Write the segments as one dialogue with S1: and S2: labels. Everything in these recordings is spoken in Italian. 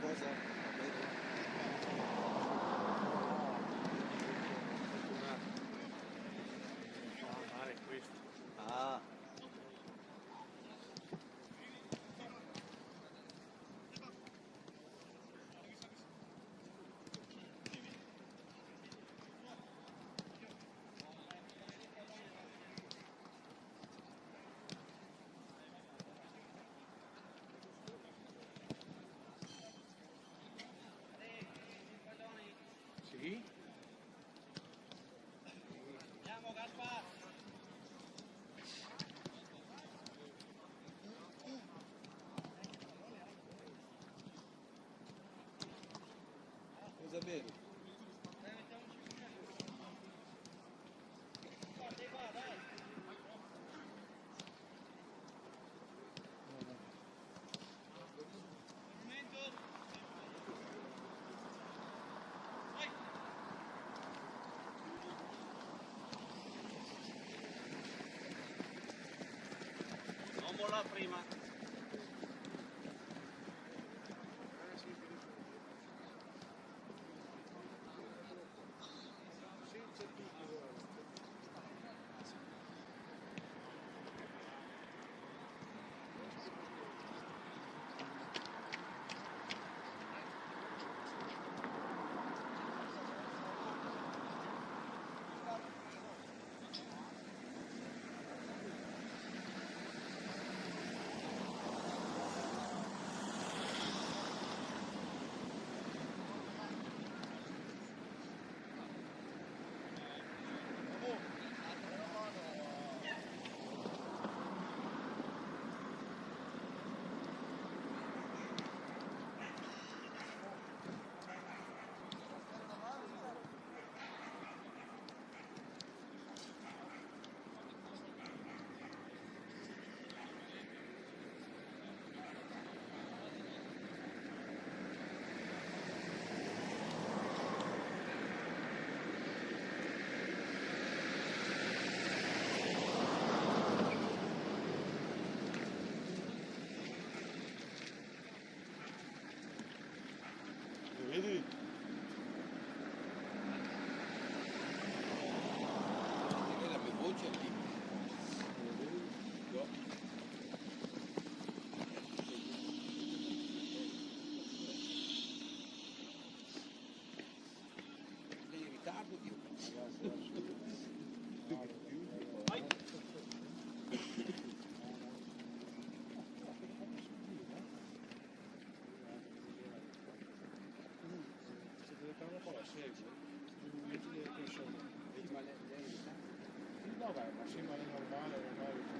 S1: cosa?
S2: Male questo.
S1: Ah.
S2: Sì?
S3: Andiamo Gaspar!
S1: Cosa bevi?
S3: Non molla prima.
S1: Vedi? La mia voce è lì. No. Sei in ritardo, Dio.
S3: Vai!
S2: Se deve fare un po' la segue, metti le persone.
S1: Vedi, ma lei è in ritardo.
S2: No, beh, ma sembra normale, ormai.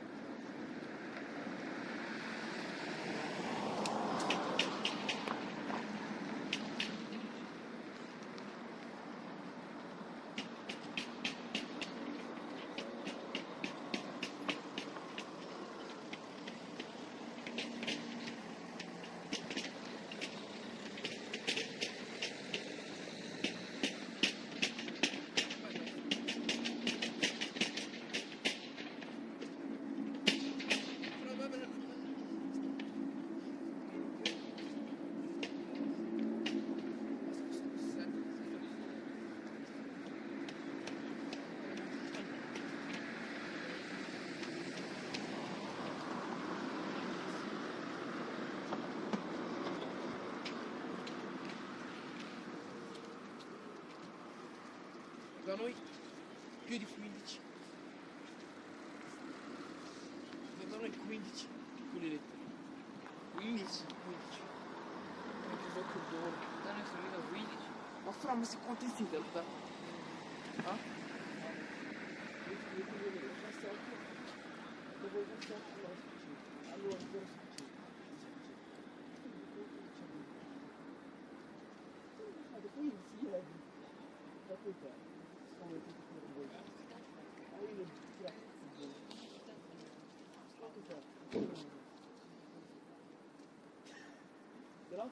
S1: Da noi più di 15. Da noi 15 piccoli lettere. 15. Anche sotto il dono.
S4: Da noi sono mica 15.
S1: Ma fra, ma si conta in realtà? Ah? Allora, poi insieme. Come tutti i voi. Io però?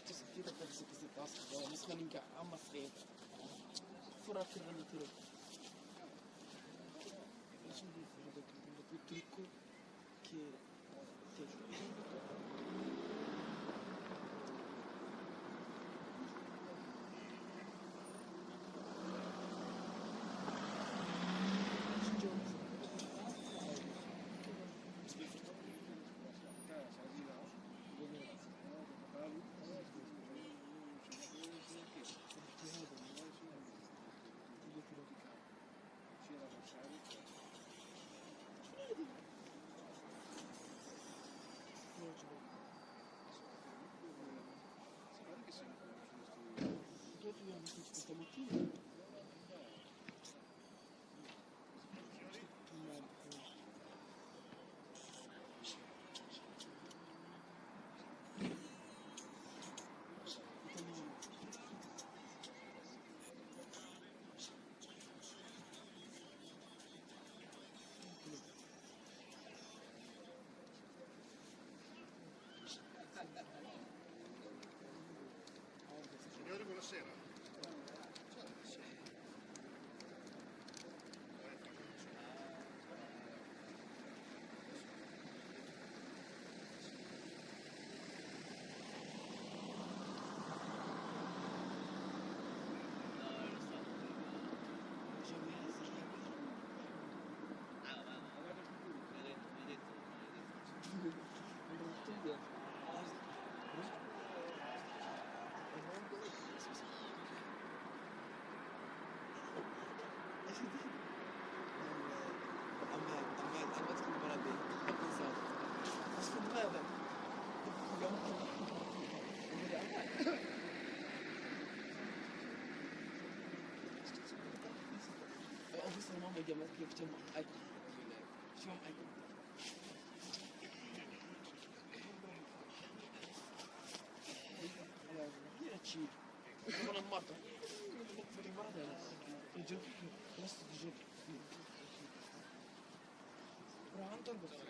S1: Tu sentite perso queste tasse, non sono mica ammazzate. Fuori a tirare il tiro. Sono più trucco che ti stamattina.
S2: Signore, buonasera.
S1: Hocam yapacağım ay. Şu an ay. Yine çiğ. Bana marta. Gece nasıl gece? Rahat ol bakalım.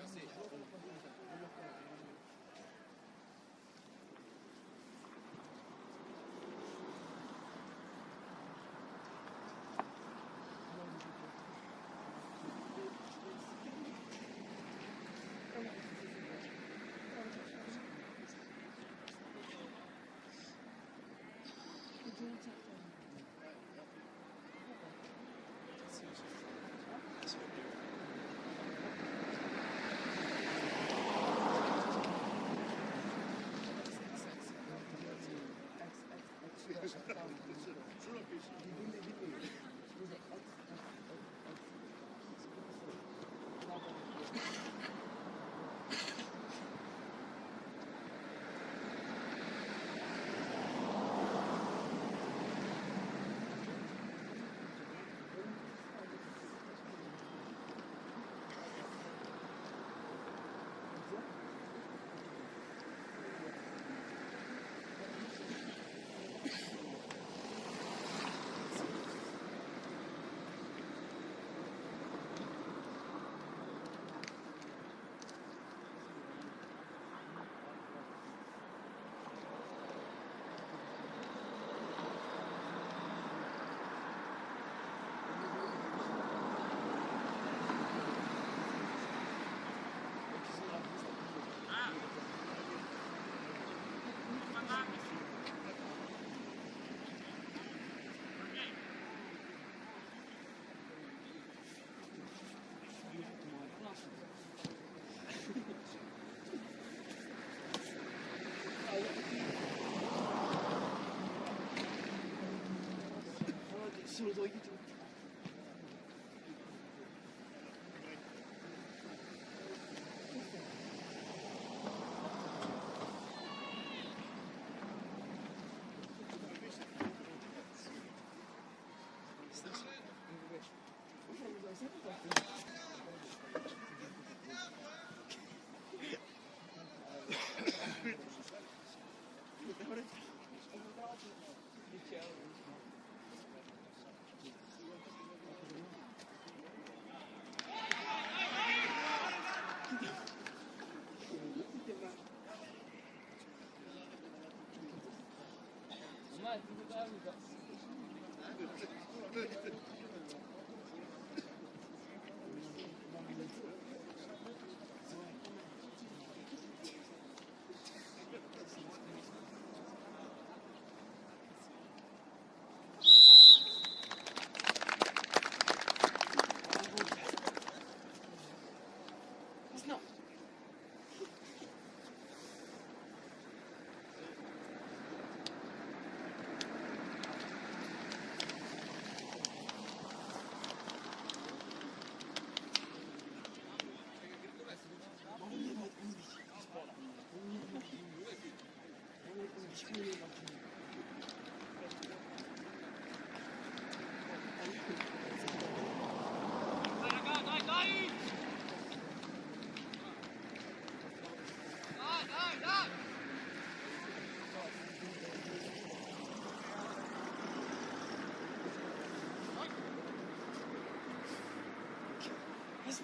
S1: solo tu aiuti.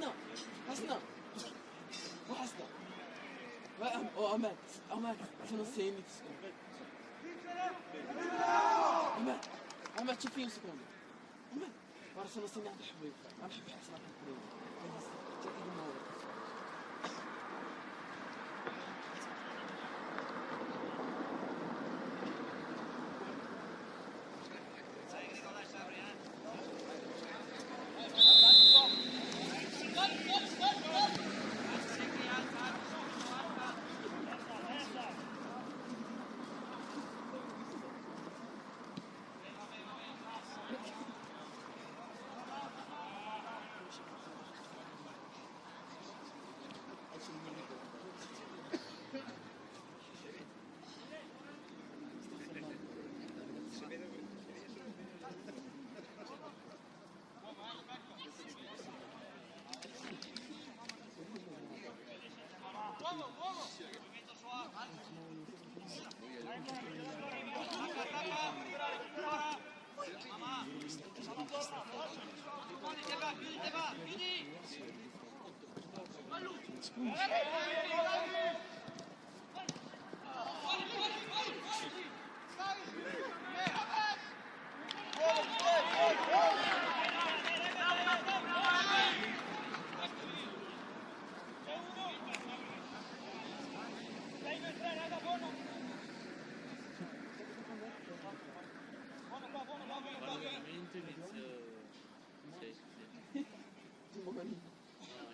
S1: No. Hasna. Bu Hasna. O Ahmet. Ahmet. Sana sevmek istiyorum. Ahmet شوف فيه سكوندي. Ahmet. Var sana seni أحبك. أنا أحب حسنا أحبك.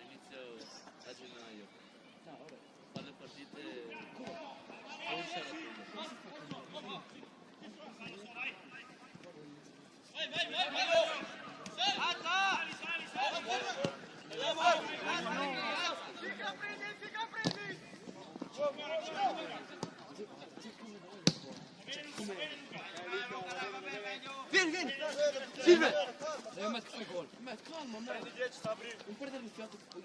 S4: Inizio a gennaio. Fa le partite forse alla fine.
S1: Vieni! Silve! Devi mettere il gol. Calma, non perdere il fiato poi.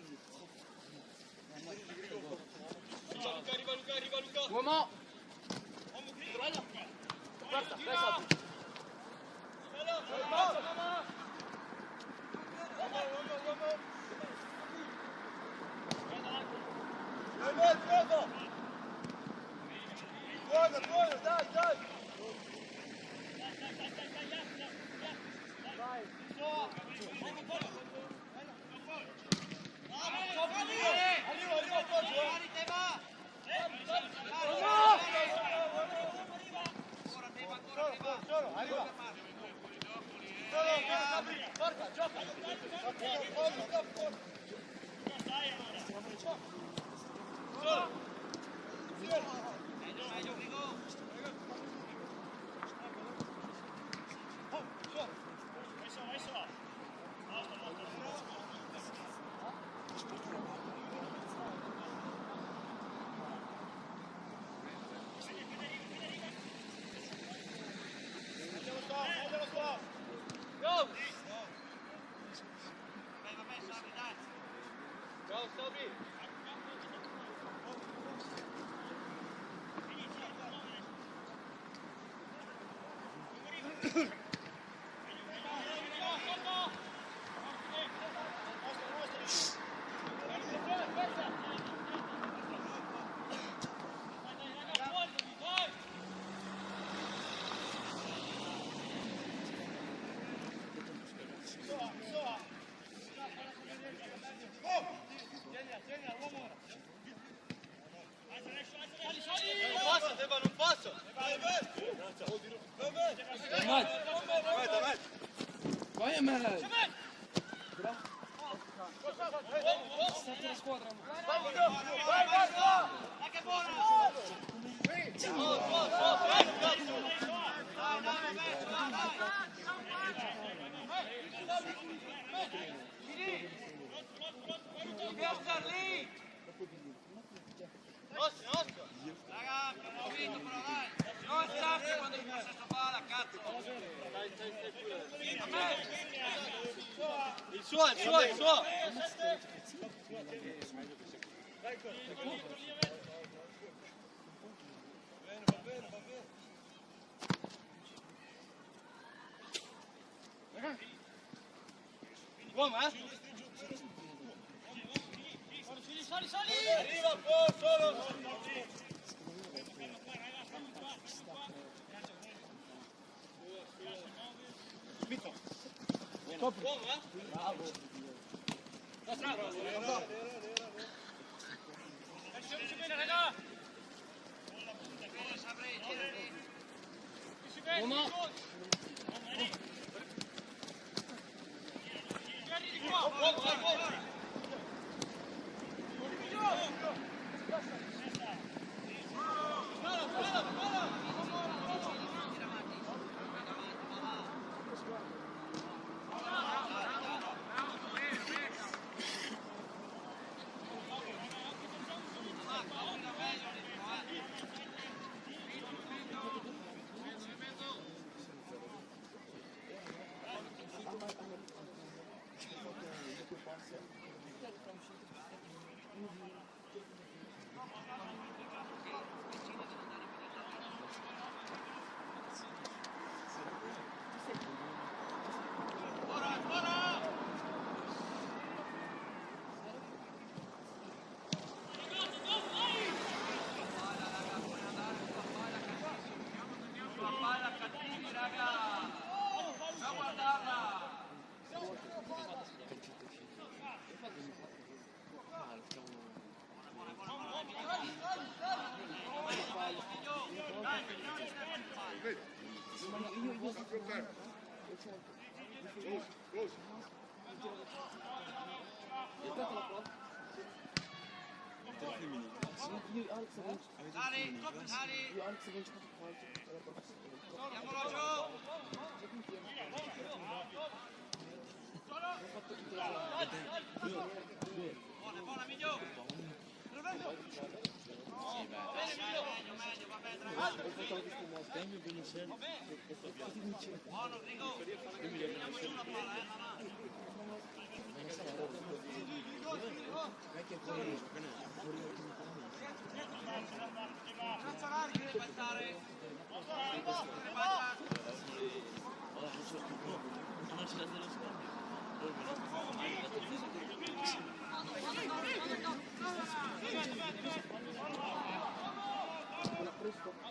S1: Uomo! Guarda,
S3: Non posso!
S1: Ahmad. Vai Ahmad. State la squadra.
S3: Dobbiamo star lì! Nostro! Raga, ho vinto però dai! Non starci quando il possesso palla, cazzo! Il suo! Uomo, Sali! Arriva, solo! Bravo! Bene, raga!
S1: Roma.
S3: Buona, migliore! Buono, Rigo! Vediamo su una palla, Nazionali deve passare!
S4: Non ci date lo scopo.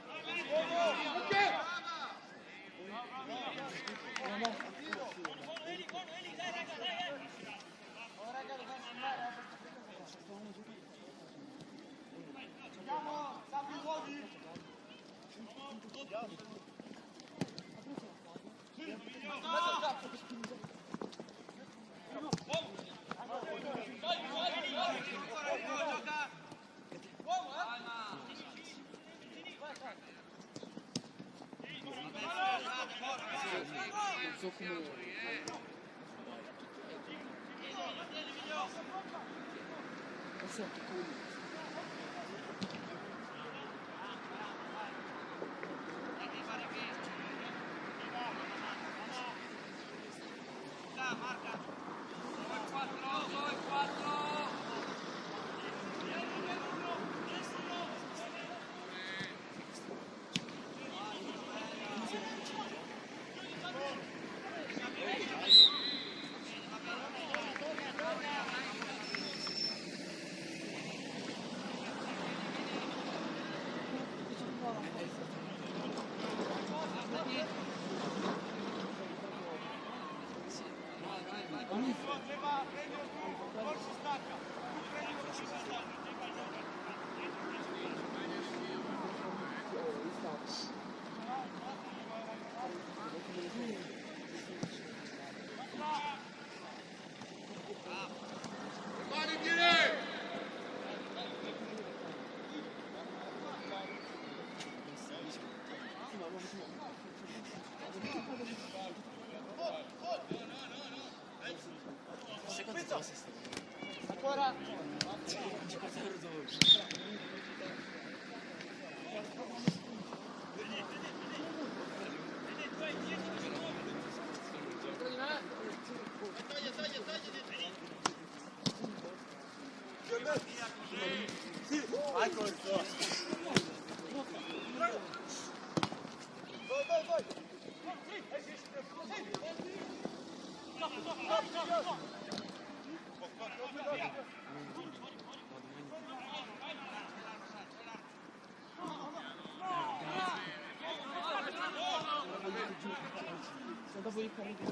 S1: Dopo il carrito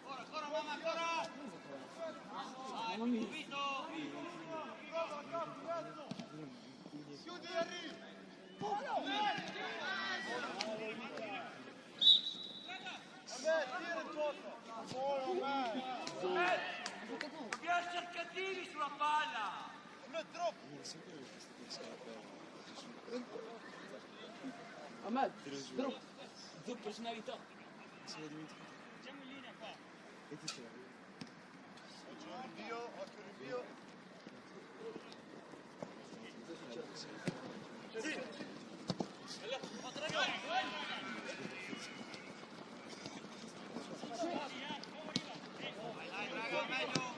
S3: Ancora, mamma, ancora! Subito! Dobbiamo essere cattivi sulla palla!
S1: Ahmed, drop. Drop personalità.
S2: Se l'ho dimenticato.
S3: Siamo in linea qua!
S2: E ti c'era?
S3: Dai, raga, meglio!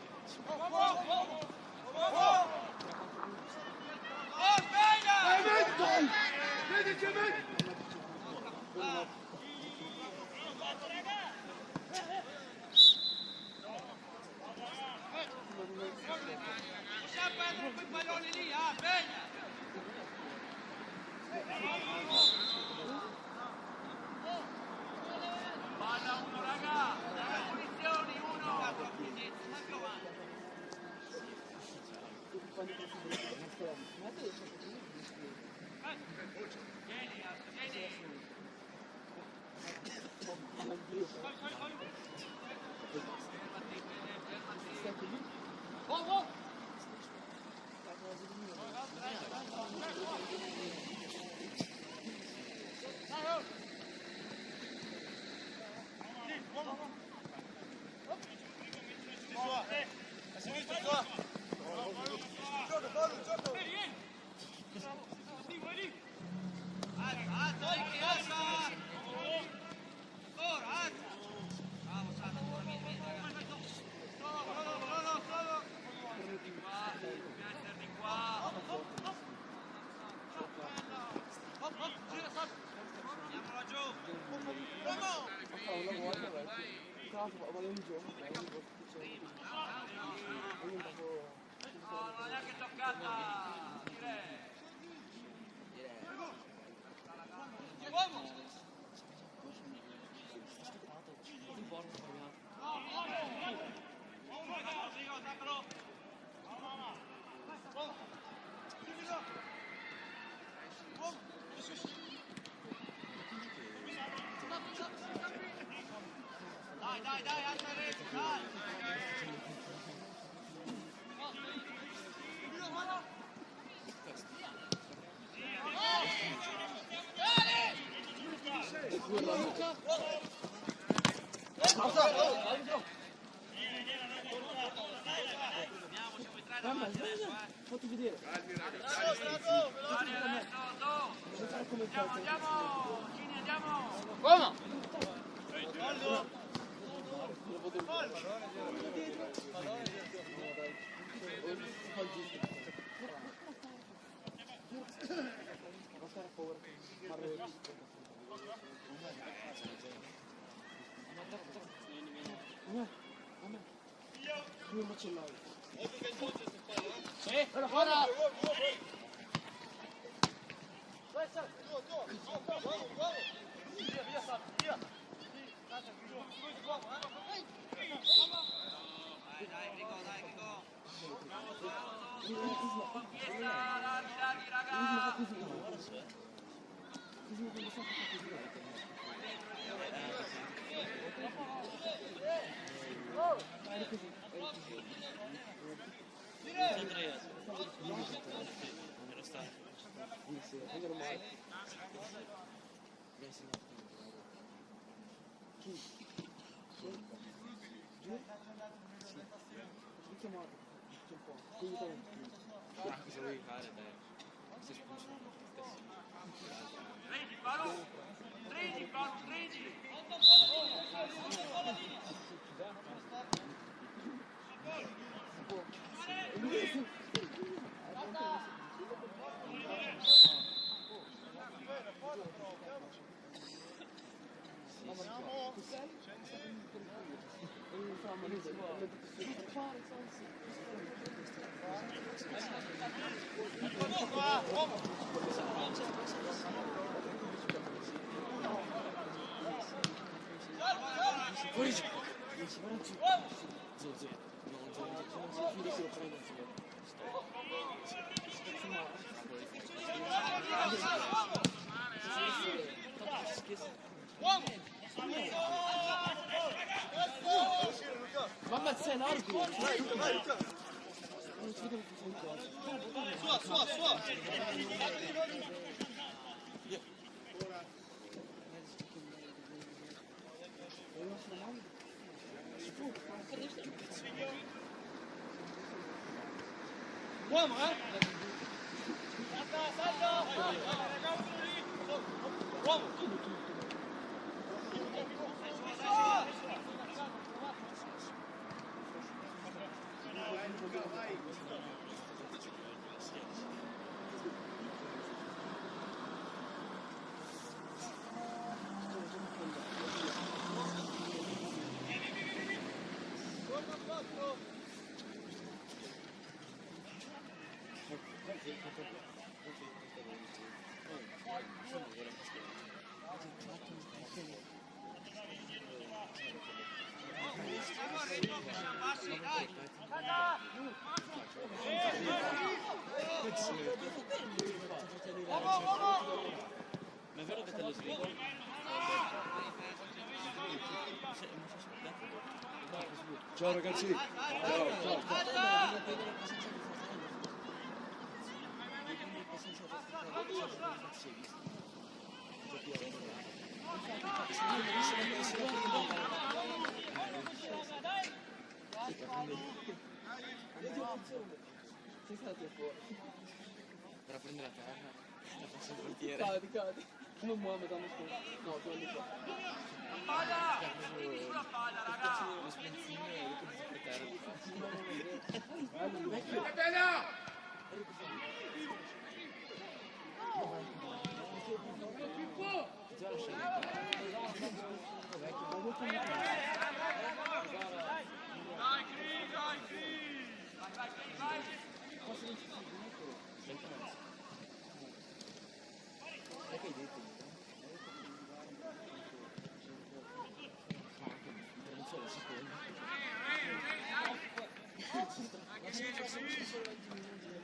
S3: Oh, bene! Possiamo perdere quei palloni lì, bene! Palla uno, raga! Punizioni, uno! Anche avanti! Vieni, vieni! Alza, Ricky, alza! Ancora, alza! Bravo, Sandro, ancora, vieni, ragazzi! Solo! Di qua, dobbiamo essere di qua! Andiamola giù! No, non è neanche toccata! Direi! Uomo! Dai, alza il retro, dai!
S1: Fatti vedere.
S3: Andiamo! Gini, andiamo!
S1: Come?
S3: Dai, Rico! Dai, raga!
S4: Andrea, ero stato. Cosa vuoi fare, dai? Si spulsa.
S3: Prendi, Paolo! Prendi!
S1: Fuori gioco! Zozzo. No, Zozzo, non si fide che lo prenda mamma sei largo!
S2: Vai, Luca!
S1: Non ci vedo più cosa.
S3: Sua! Uomo, Uomo!
S1: Ma è vero che te lo svegli?
S2: Ciao ragazzi! Ciao!
S1: Sei stato fuori. Per prendere la terra, la faccio il portiere. Cadi. Come Mohamed l'anno scorso. No, 2 anni fa.
S3: Sulla palla, raga!
S1: Lo spensino e dopo si per terra. Già la scena.
S3: Dai, Cri! Vai!
S1: Sai che hai detto? Non so, la seconda. Ma se non fosse solo 20 minuti di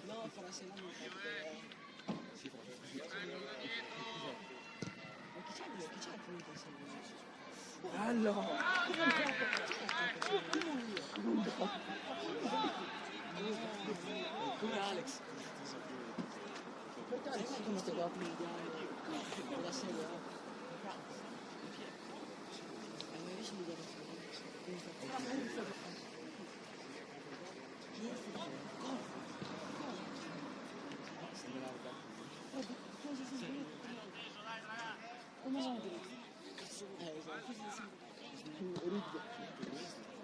S1: no, farà sempre si fa ma chi c'ha finito bello come Alex sai come sto dato della serie allora riesci a vedere cosa si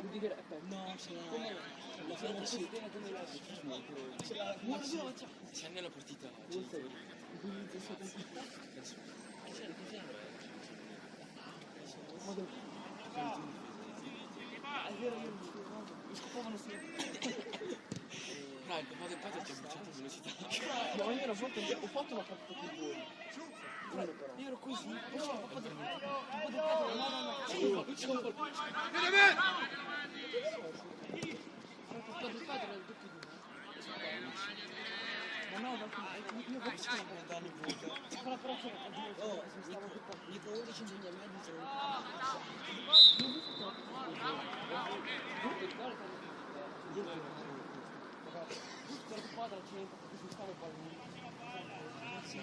S1: Rudiger è perso.
S4: No, ce l'ha.
S1: Come?
S4: La ferma sì. Ce l'ha.
S1: C'è nella partita.
S4: Non sei.
S1: Utilizza il suo tempo. È vero, io mi scopavano sempre. Dai, vado in patria, c'è un certo velocità. No, io una volta ho fatto una partita più buona. Io ero così, poi c'era un po' di patria, no, ma no, io faccio una anni però c'era dico 11 in linea media per squadra c'è perché si stava parlando sì,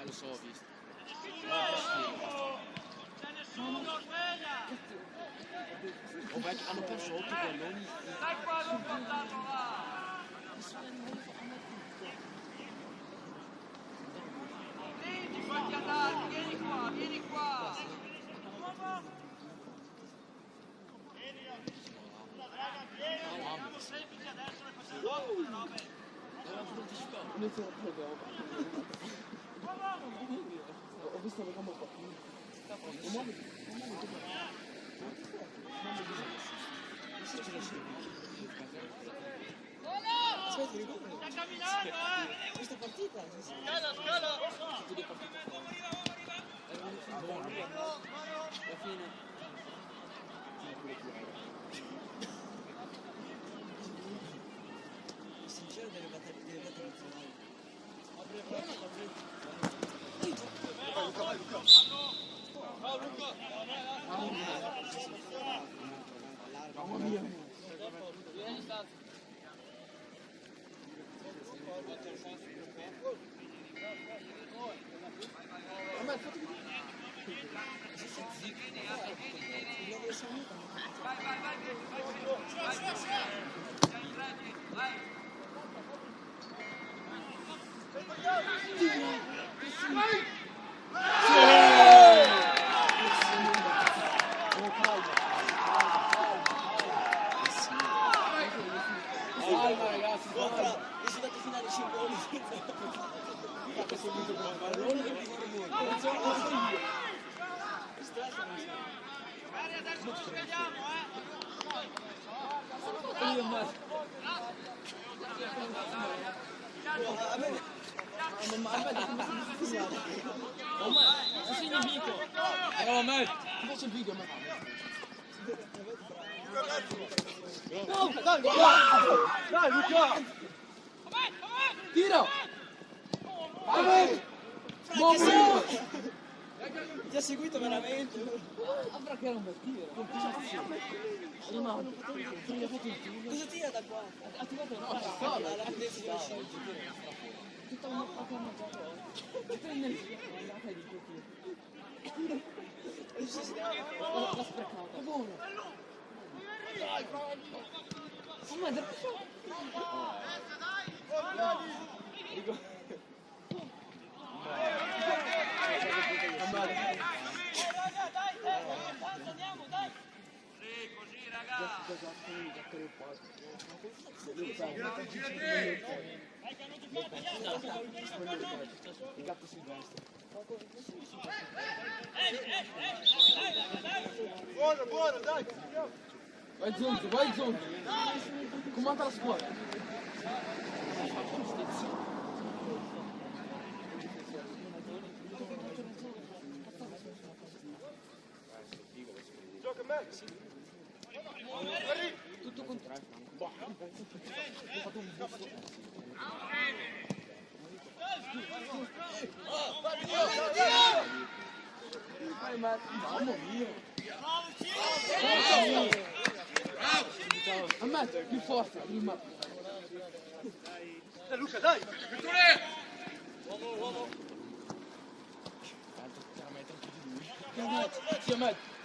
S1: lo so, ho visto.
S3: C'è nessuno, sveglia!
S1: Oh, beh, hanno perso 8 palloni.
S3: Dai qua, non portarlo là! Lì ti fatti andare, vieni qua, vieni qua! Siamo semplici adesso, le facciamo dopo quelle robe!
S1: Inizio a ho visto le gambe qua.
S3: Sta camminando,
S4: Questa partita?
S3: Scala, scala!
S1: Alla fine.
S4: Sincero deve battere
S1: Mamma mia. Calma ragazzi, calma.
S4: Risultato finale 5 gol.
S3: Magari adesso ci svegliamo,
S1: Io ma si segna il video. Oh, man. Ti faccio il video, man. No, dai, Luca. Tira. Vai. Buono.
S4: Ti ha seguito veramente.
S1: Avrà che era un bel tiro. No,
S4: Cosa tira da qua?
S1: attivato no,
S4: La potenza di uscire.
S1: tutta una fatta mangiata. Prende l'andata di quel tiro. L'ha sprecata. Buono. Oh, ma da
S3: Sì, così ragazzi!
S1: il gatto sul destro.
S2: Buono, dai!
S1: Vai Zonzo. Comanda la squadra. Tutto contrario. Boh, ho fatto un busto. Mamma mia. Ammazza, più forza, prima.
S3: Luca, dai!
S1: Sì, ammazza.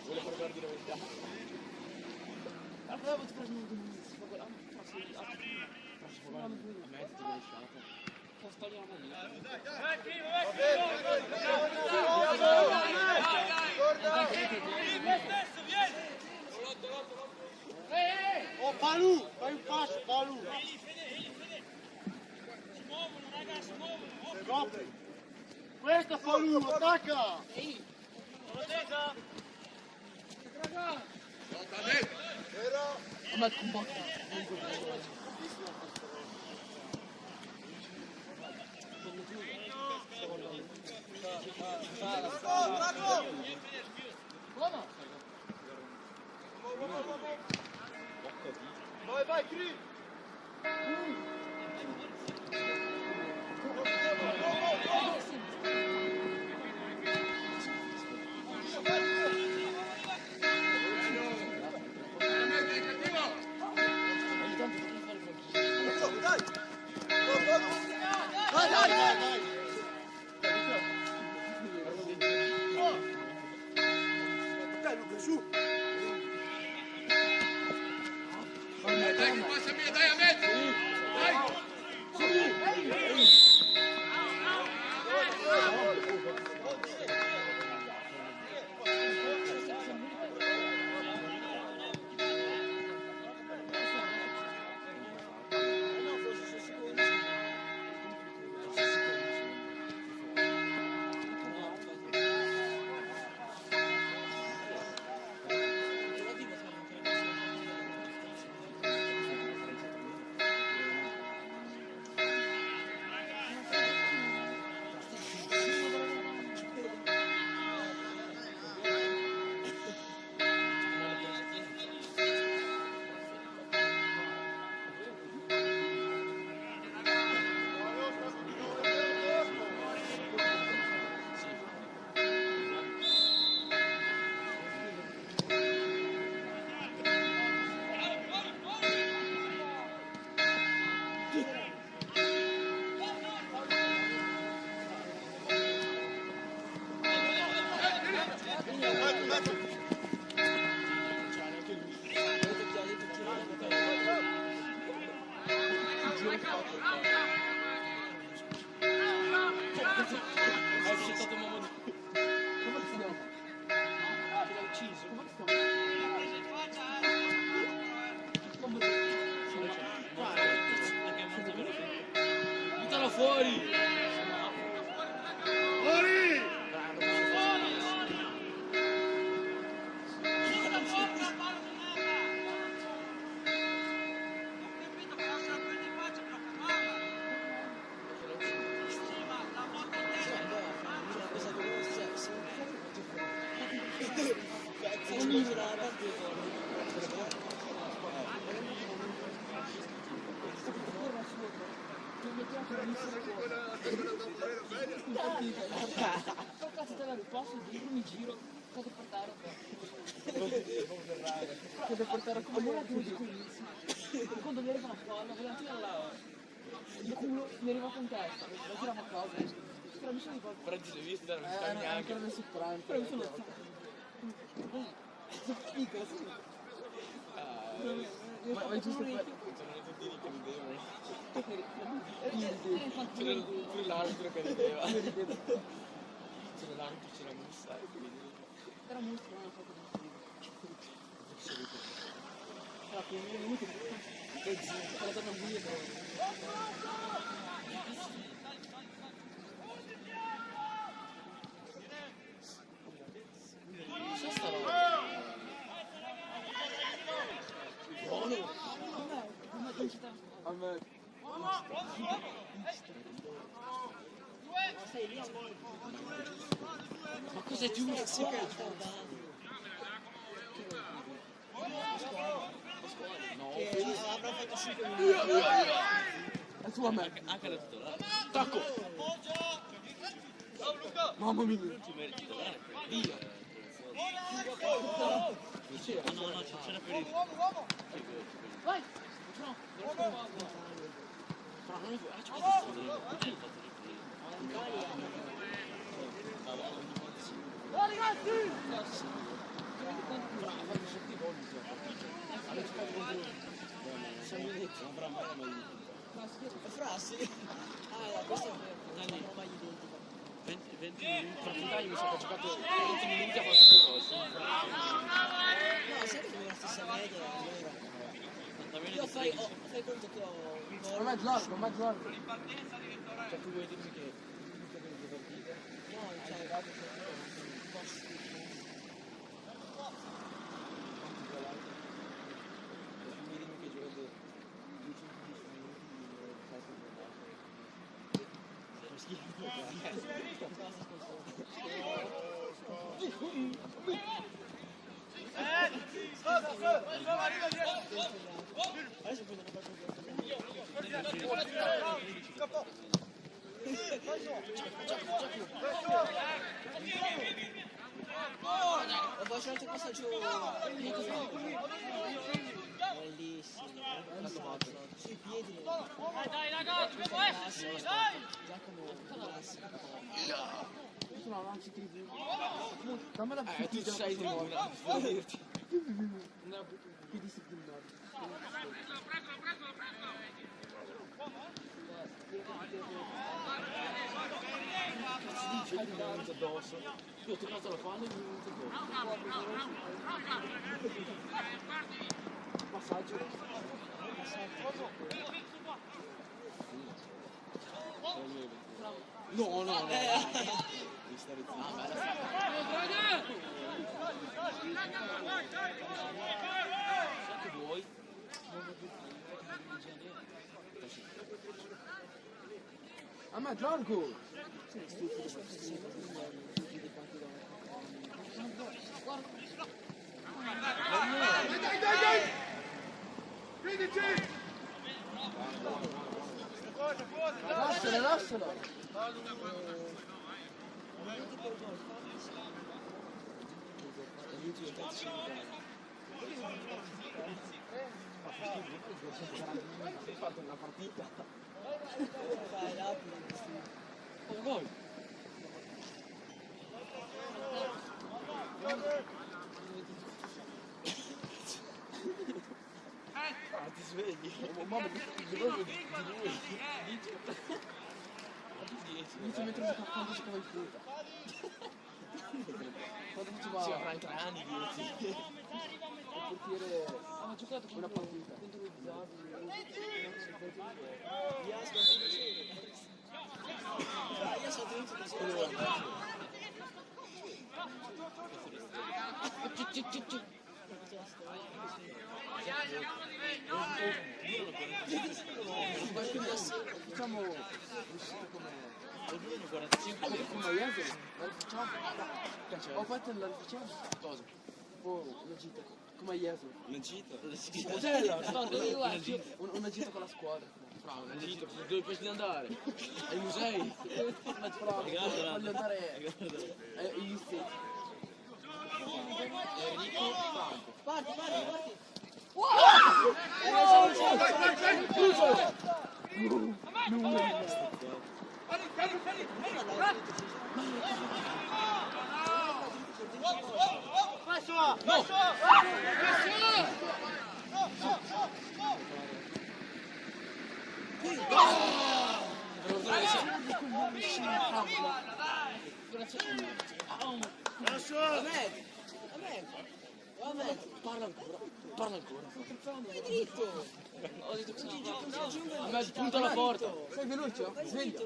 S1: Vuole fare guardare la verità. Allora avevo preso un a me ti l'ho lasciato.
S3: Oh, Palu! Fai un passo, Palu! Questa Palu, attacca!
S1: Ammazza un po'. Buono!
S3: Vai, vai, Cri! Dai, Luca, su!
S4: Dai, che passa via, dai a mezzo! Dai!
S1: Buttalo fuori! Cazzo te la riposto, dentro mi giro, cosa portare a cosa portare a come la piccolissima. Quando mi arriva la palla, voleva tirare il culo, mi è arrivato in testa, la tirava a casa. Però mi sono ricordato.
S4: Però ti sei visto, non sta neanche.
S1: Ancora nel soffrante. Però mi sono piccola, sì. Ma è giusto per...
S4: C'erano tutti lì che ridevano. C'era pure l'arbitro che rideva. C'era l'arbitro, c'era Mussa e quindi...
S1: Era molto buono, proprio da allora, per un minuto e zitto, per la donna buia
S4: Ma cos'è giusto? No,
S1: avrà fatto 5 minuti.
S4: è tua me.
S5: Anche la titolare.
S4: Tacco. Mamma mia.
S5: Tu meriti titolare.
S4: Dio.
S5: Ah no, c'era per il...
S4: Vai. No. Però non è vero. Ah, c'è
S1: Frassi? Ah, questo è una roba identica.
S5: 20 minuti.
S4: Partitagli mi sa che ha giocato 20 minuti ha fatto 2 gol.
S1: No, sai che è la stessa media, allora. Io fai conto che ho un
S4: Ma
S1: gol.
S4: mezzo largo.
S3: Ripartenza direttore.
S4: Cioè tu vuoi dirmi che tutte le partite
S1: No, cioè,
S4: hai giocato un posto di quanti gol hai? E tu mi dimmi che giocate 10 minuti di calcio di
S1: adesso prendono ho fatto un altro passaggio bellissimo, sui piedi
S3: Dai ragazzi, può esserci, dai!
S1: Giacomo classico.
S4: sono avanti tribuna. Dammela
S5: Tu sei tribuna.
S4: Devo dirti. Che disciplinare. Si dice che mi è venuto addosso. Io ho toccato la palla e mi è venuto addosso. Passaggio. No. Devi stare
S5: Che vuoi?
S4: A me largo! Lasciala! Hai fatto una partita?
S1: Fai rapidi.
S4: Oh, gol! Ti svegli? Mamma, il gol di lui. 10 metri da quando giocava in frutta. Quando faceva... Sì, avrà 3 anni, 10. Il portiere... Ha giocato una partita. Contro il
S1: Io sono tenuto così.
S4: Diciamo, uscito come... Come Jesolo, la rifacciamo? Ho fatto la rifacciamo? Cosa? Oh, una gita, come Jesolo.
S5: Una gita?
S4: Una gita con la squadra.
S5: Una gita, dove pensi di andare? Ai musei?
S4: Voglio andare agli Stati. Enrico,
S1: Parti.
S4: Parla ancora.
S1: Vai dritto.
S4: Ho detto che a me punta la porta. Sei veloce? Sveglia.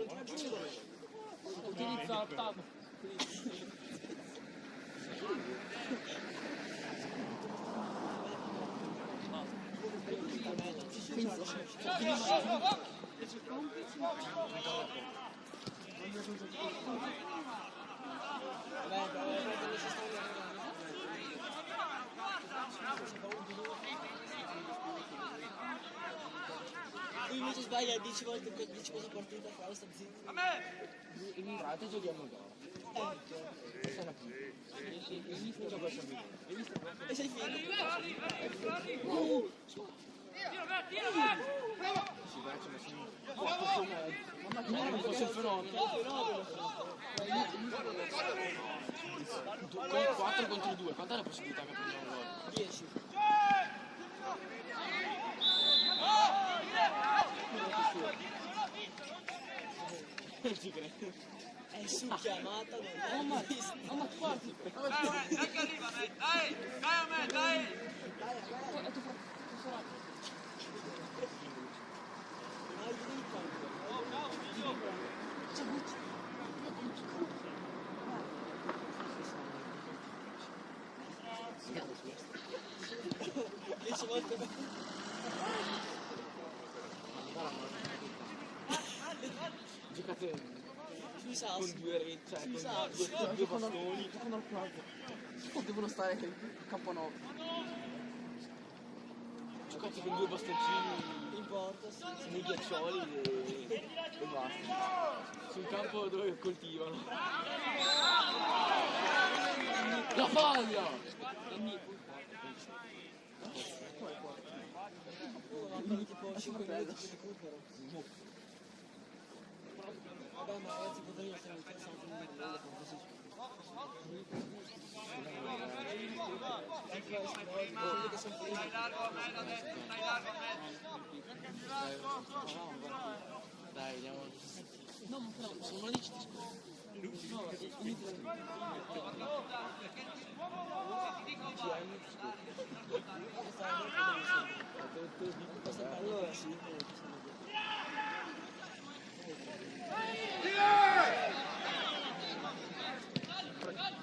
S4: Utilizza la tab.
S1: Lui invece sbaglia 10 volte per 10 cosa partita fa, sta zitto.
S3: A me!
S4: In pratica giochiamo a gara. Questa è una più. Il mister gioca a amico.
S1: E sei figo.
S4: Si braccia ma si... Non fosse il fenomeno. Con 4 contro 2, quanta è la possibilità che prendiamo un gol?
S1: 10.
S4: Non ci credo.
S1: È su chiamata, non
S4: Ma
S1: l'ho visto.
S4: ma forti!
S3: Dai che arriva, dai! Dai a me, dai!
S1: Hai diritto. Dieci volte.
S4: Giocate
S1: Sui sassi.
S4: con due reti, cioè
S1: Sui
S4: con
S1: sassi.
S4: due bastoni. Giocano al quarto. Devono stare in K9. Giocate con due bastoncini
S1: In porta, sì.
S4: nei ghiaccioli e basta. Sul campo dove coltivano. La faglia!
S1: Mancano tipo 5 minuti più di recupero. Vabbè, ma ragazzi, potremmo stare interessati in un mondo così. Quelli che sono
S3: Stai
S1: primi.
S3: largo a me, stai largo a me!
S4: Dai, vediamo. No, ma però sono 11 di scuola. No,
S1: Allora sì.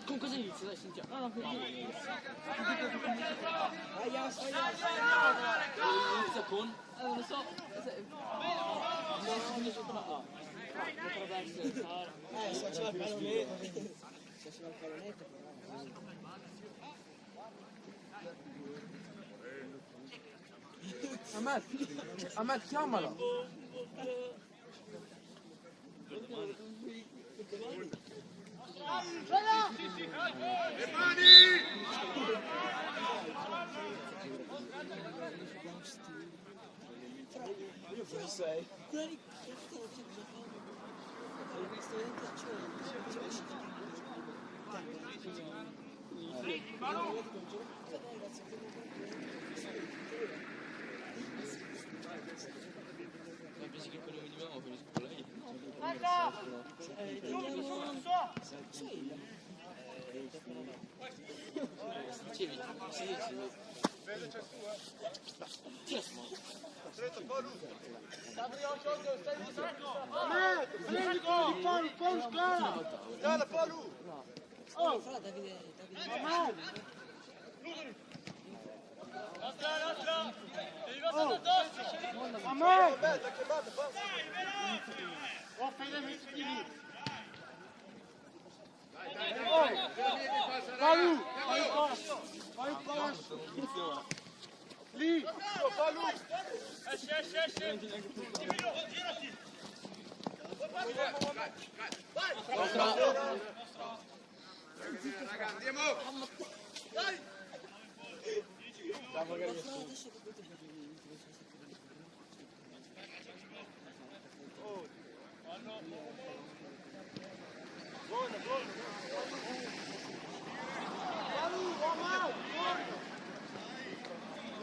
S4: con cosa inizia? Dai, sentiamo. No, no, inizia con... non lo so. Potrebbe essere Sara.
S1: Se c'è il pallonetto. Se c'è il pallonetto, però.
S4: Ahmed, chiamala.
S3: Le mani!
S1: Io sei. Quella di questo
S4: Ma pensi che quello minimo finisco con lei? Dicevi, si dice. Tira su mano.
S3: Prendi quello di Paul Scala! Dalla Paolo!
S1: Oh, fra Davide.
S3: A me! Oh, fai le meschini! Paolo! Vai passo! Lì! Paolo! Esci! Girati! Raga, andiamo! Dai!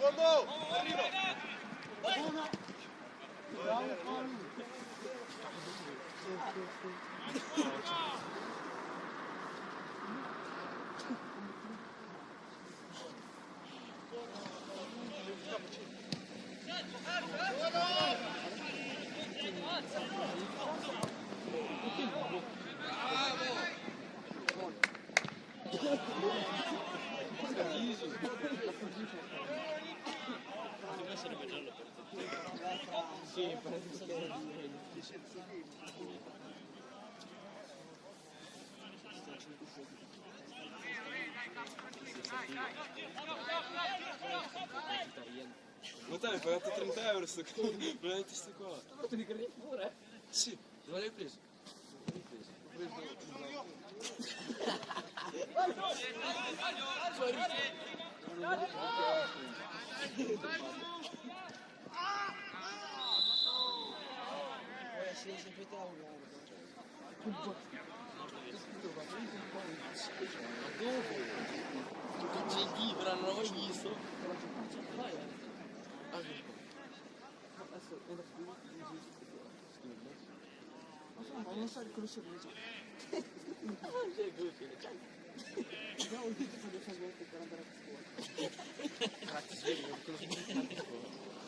S3: Uomo! Arriva!
S4: Sì, penso che...
S2: Ma te hai pagato 30 euro sto qua. Veramente sto qua.
S4: Fatto di carriera pure?
S2: Sì.
S5: Dove l'hai preso?
S1: Ora si sempre te la
S5: Ma dopo? Che c'è il libro, non l'ho mai visto. Ah, sì.
S4: Adesso è da qui. Ma non so riconoscere il gioco. Abbiamo un tipo di salvezza per andare a scuola.
S5: Grazie, svegli, non conosco niente.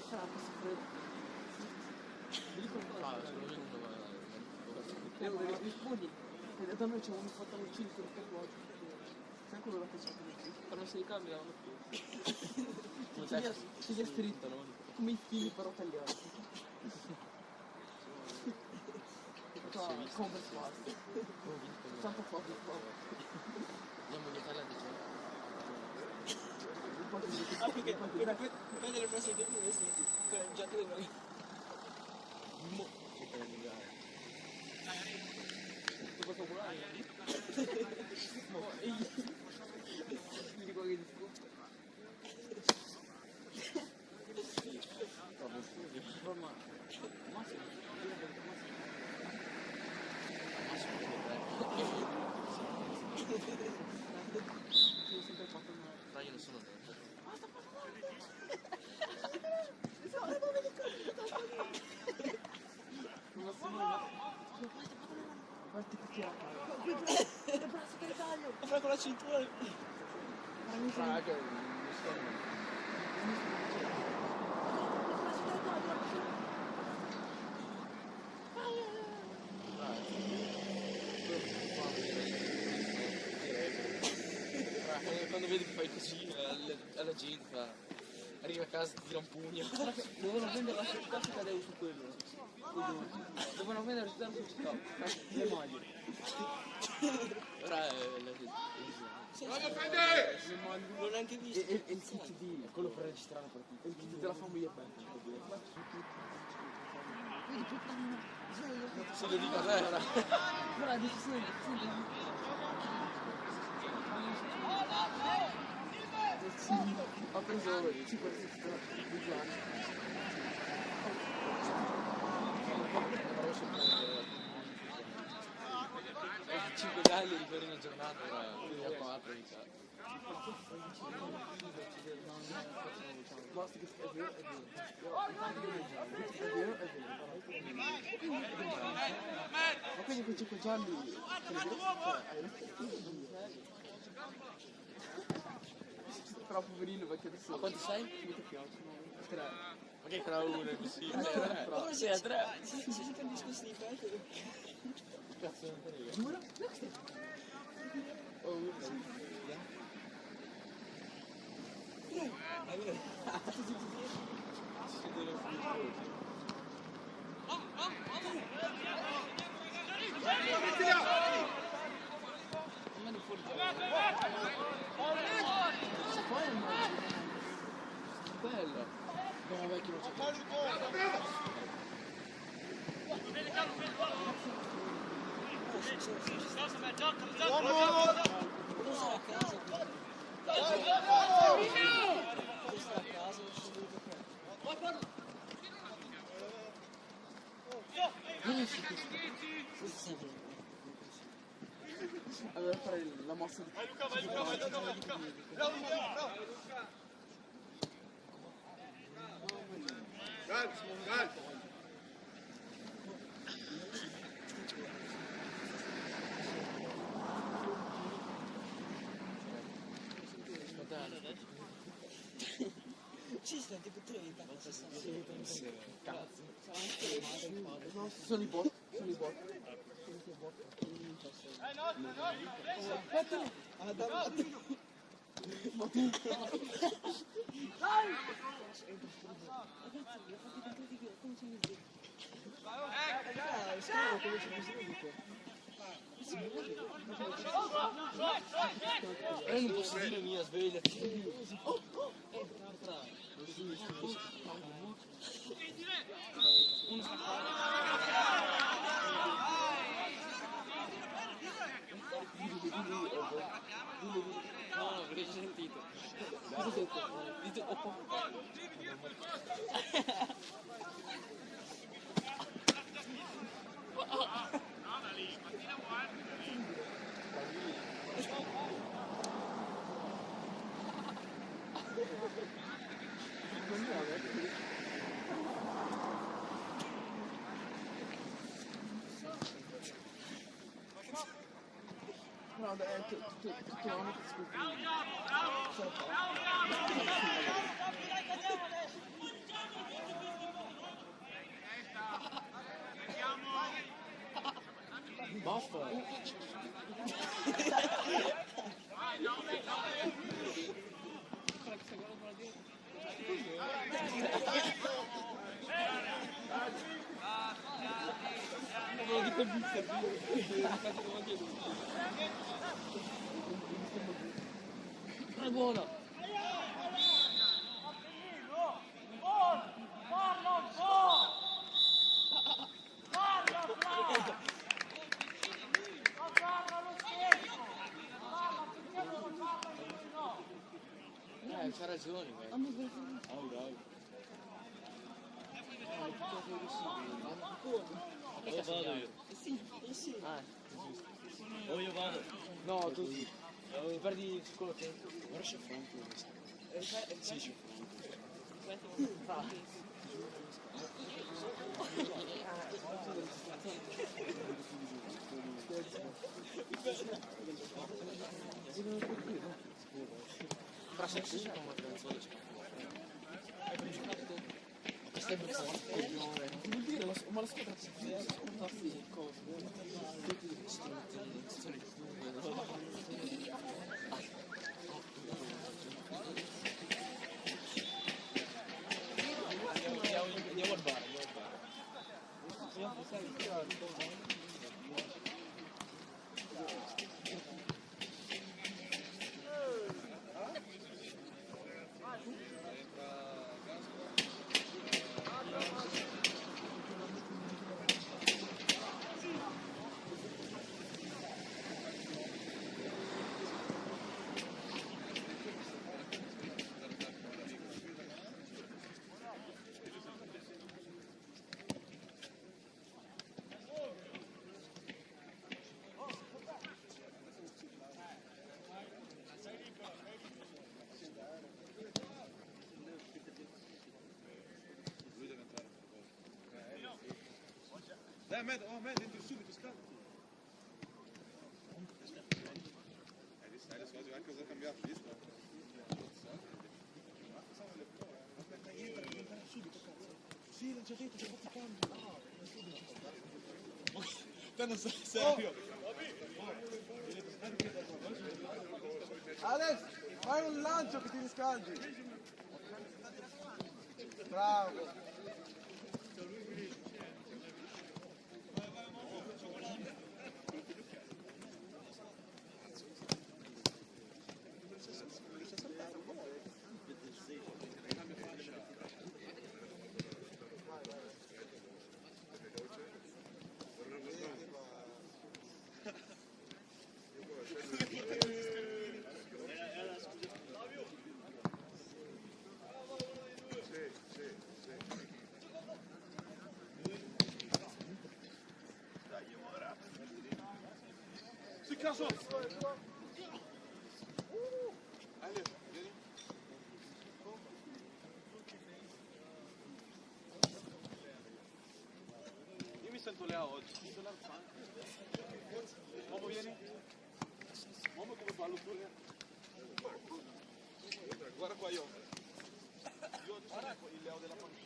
S4: Sarà questo freddo. Mi ricordo
S5: Ah, sono venuto, ma...
S4: rispondi. E da noi c'è un fataloncino sul tatuaggio. Sai quello là che c'è qui? Per non si ricambia l'anno più. Ci è scritto, no? Come i figli però tagliati. Converse Wars. Tanto forte qua.
S5: Andiamo in Italia di
S1: Ah, perché poi delle prossime due queste già te le voglio.
S4: Tu cosa volare? No, mi dico che disco. Ma
S5: Ma io non sono dentro.
S4: guarda che tira
S1: Le braccia che le taglio! Fra con la cintura!
S5: Praga, non sto quando vedi che fai così alla gente arriva a casa ti tira un pugno.
S4: dovevano vendere la società se cadevo su quello. Dovevano vendere la società su stop. Le maglie.
S5: Ora è
S1: Non l'ho neanche visto.
S4: E il kit di quello per registrare la partita. Il kit della famiglia Bench.
S5: se lo dico a te ora.
S4: Guarda, dici senti. Ho preso 5 di Gianni.
S5: Ho 5 galli di per una giornata, ora qui a 4 mi sa.
S4: Basta che è vero, è vero. È vero. Ma quindi con 5 gialli però poverino perché adesso...
S5: Ma quanti sei?
S4: Mi piacciono. 3.
S5: Ma che fra uno è possibile?
S1: Ma sì, a tre. Si capiscono questi fatti.
S5: Cazzo non te ne
S4: Giuro? Oh,
S5: bello. No, vecchio non c'è più.
S1: Non sarà a casa. Questa a casa, non sono venuto qua. Questo sempre.
S4: allora fare la mossa di...
S1: Ci sta tipo 30.
S4: Cazzo. No, sono i bot. Ma tu...
S1: Scrivo come c'è bisogno di te.
S5: Prendi un postino mia, svegliati.
S1: Uno sta qua.
S5: No, perché ci ho sentito.
S4: Cosa hai detto?
S5: Dite, oh,
S4: No, dai, tutto l'anno che scopi.
S5: basta. Non lo dico il mister, è buona. C'ha ragione, oh, dai. Dove vado io?
S4: Sì.
S5: O io vado.
S4: No, tu sì.
S5: Ti perdi quello che...
S2: Ora c'è Franco. Sì, c'è
S5: Fra se ci siamo una canzone. Questa è più forte.
S4: Vuol dire, ma la squadra si scontassi cosa?
S5: Andiamo al bar,
S2: Dai, Ahmed, entri subito, scappa. Adesso oggi anche cosa ha cambiato, visto? Aspetta, entra subito, cazzo. Sì, l'ho già detto, ci ho fatto i cambi. Te non sei serio.
S6: Alex, fai un lancio che ti riscaldi. Bravo.
S2: Cazzo! Ale, vieni. Io mi sento Lea oggi, mi sento Lea. Uomo vieni? Uomo come ballo tu Lea? Guarda qua io. Io oggi sono il Leo della panchina.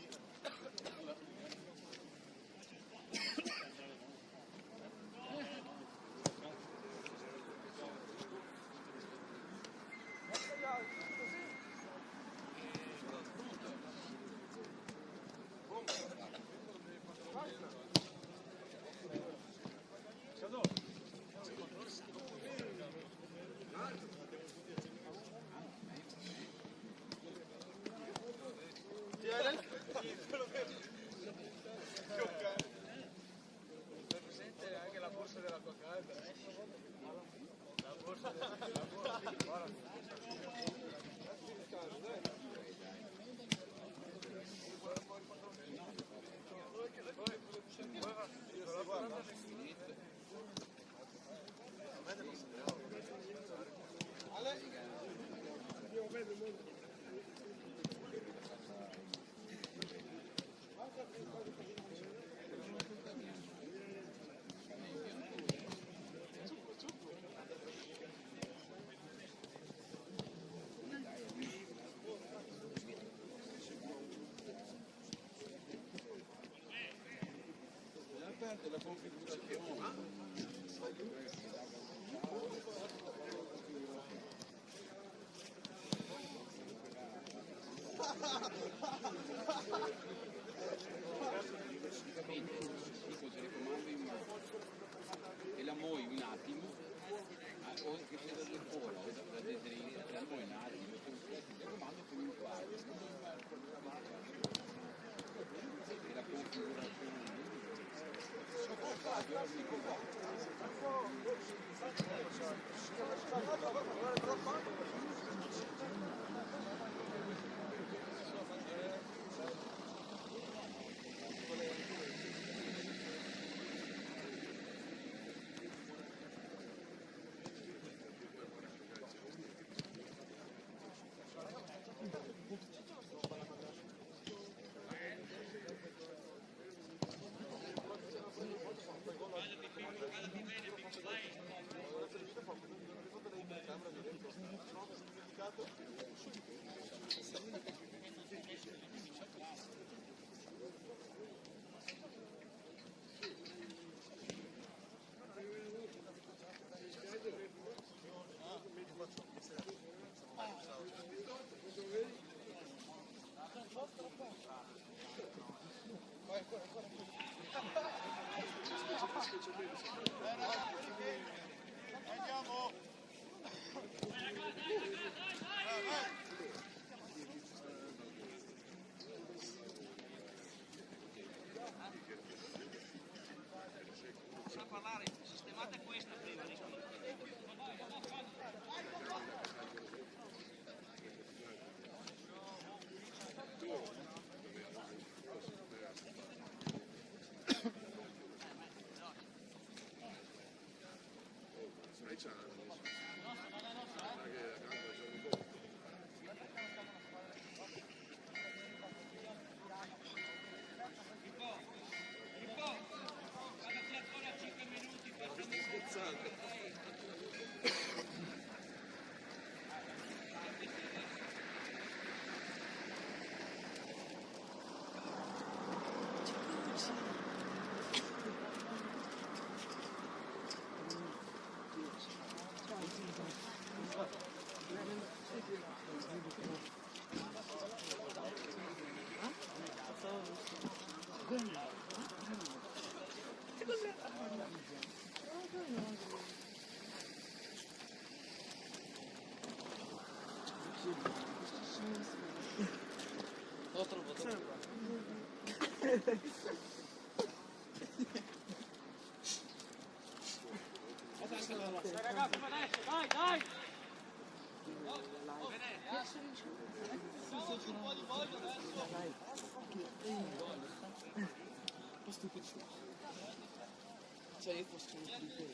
S2: della configurazione.
S7: Dico, te le comando in mano e la muovi un attimo, o che sia da fuori, la muovi un attimo, te comando come un quadro. E la configurazione.
S3: Sa parlare, sistemate questa prima. Ragazzi, dai, dai! Facciamoci un po' di voglio adesso.
S4: Un po' stupido. Cioè io posso fare un po'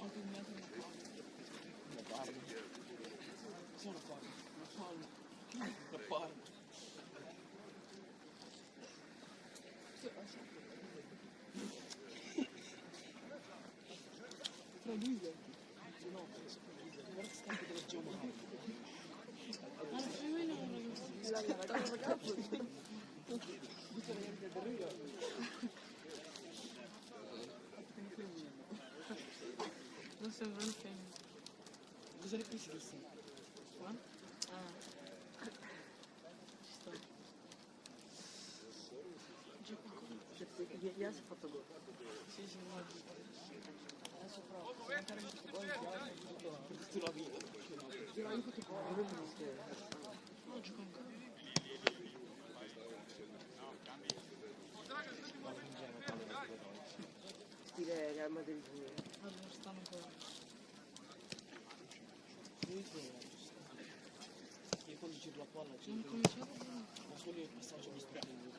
S4: anche in mezzo una parma. Cos'è una parma? Una palma. Una parma. Tra lui e no, penso che lui guarda che scambio della geometria.
S1: Non sembra un film.
S4: Cosa ne pensi di sì?
S1: Qua? Ah. Ci sta. Gioco ancora.
S4: Ieri si è fatto gol.
S1: Sì, sì, no.
S4: Adesso però, se mancare in questo gol, tu la vita. Io ho fatto gol,
S1: No, gioco ancora.
S6: Real Madrid pure.
S1: Ah, non stanno ancora.
S4: Io quando giro la palla,
S1: Non cominciamo.
S4: ma solo il passaggio di stupendo.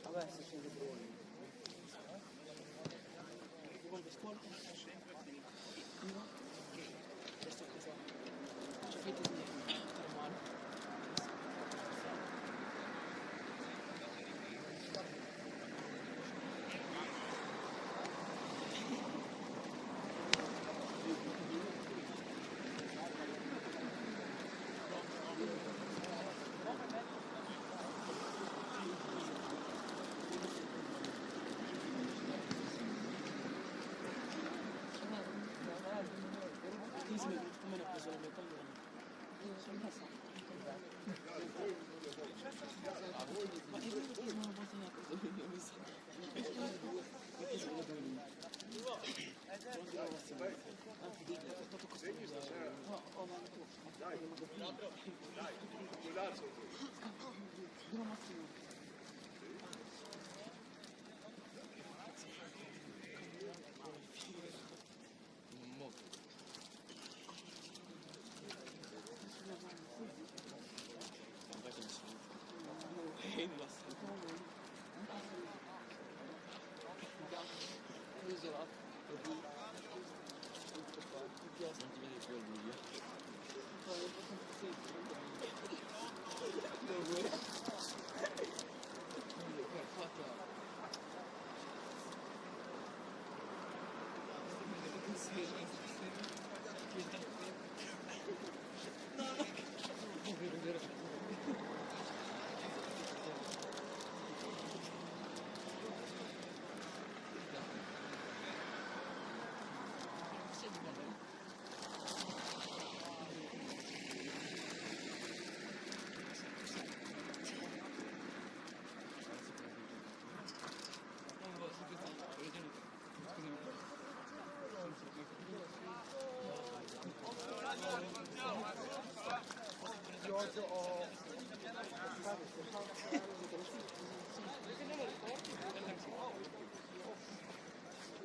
S6: Vabbè, se scende pure.
S4: Guarda, scuola. No. Adesso cosa? C'è finta di fermare. Come ne ha preso la mia palla? Sono passato. Ma è vero che non ho fatto niente, ho visto. Perché sono andato lì? Sono di nuovo assieme. Anzi, dico, è stato costruito. No, ho mandato. Duro massimo.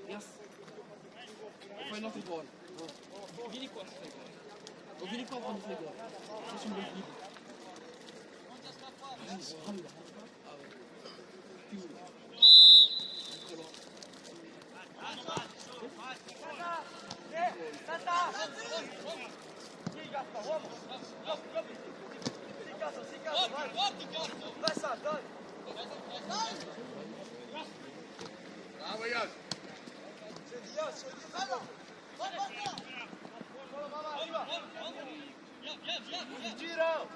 S4: Yes. Fai un altro gol. Vieni qua se fai gol. O vieni qua quando fai gol. Faccio un bel video. Allora. Chiudo. Eccolo.
S2: Bravo, Jan.
S6: Giro!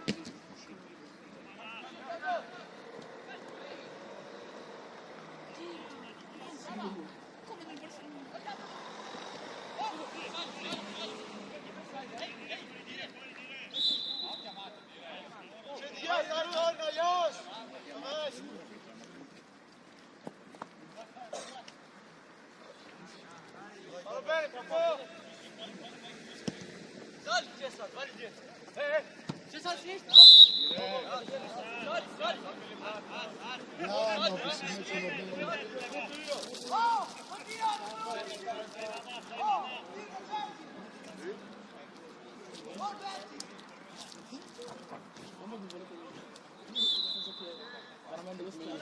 S2: Fallo bene, troppo.
S4: Veramente lo schifo.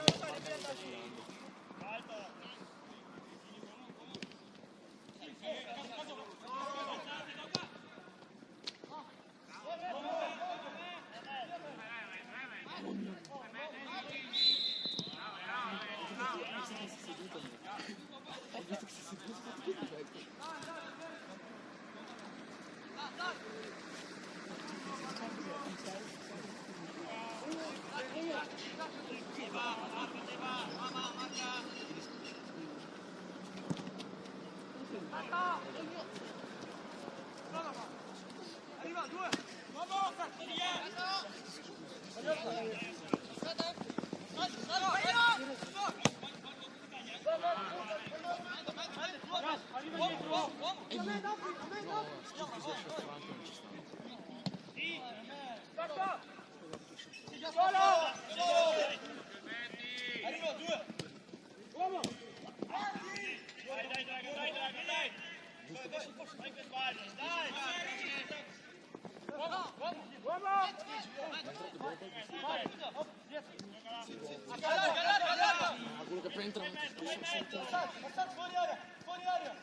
S5: entrano.
S6: Passate fuori area, fuori area.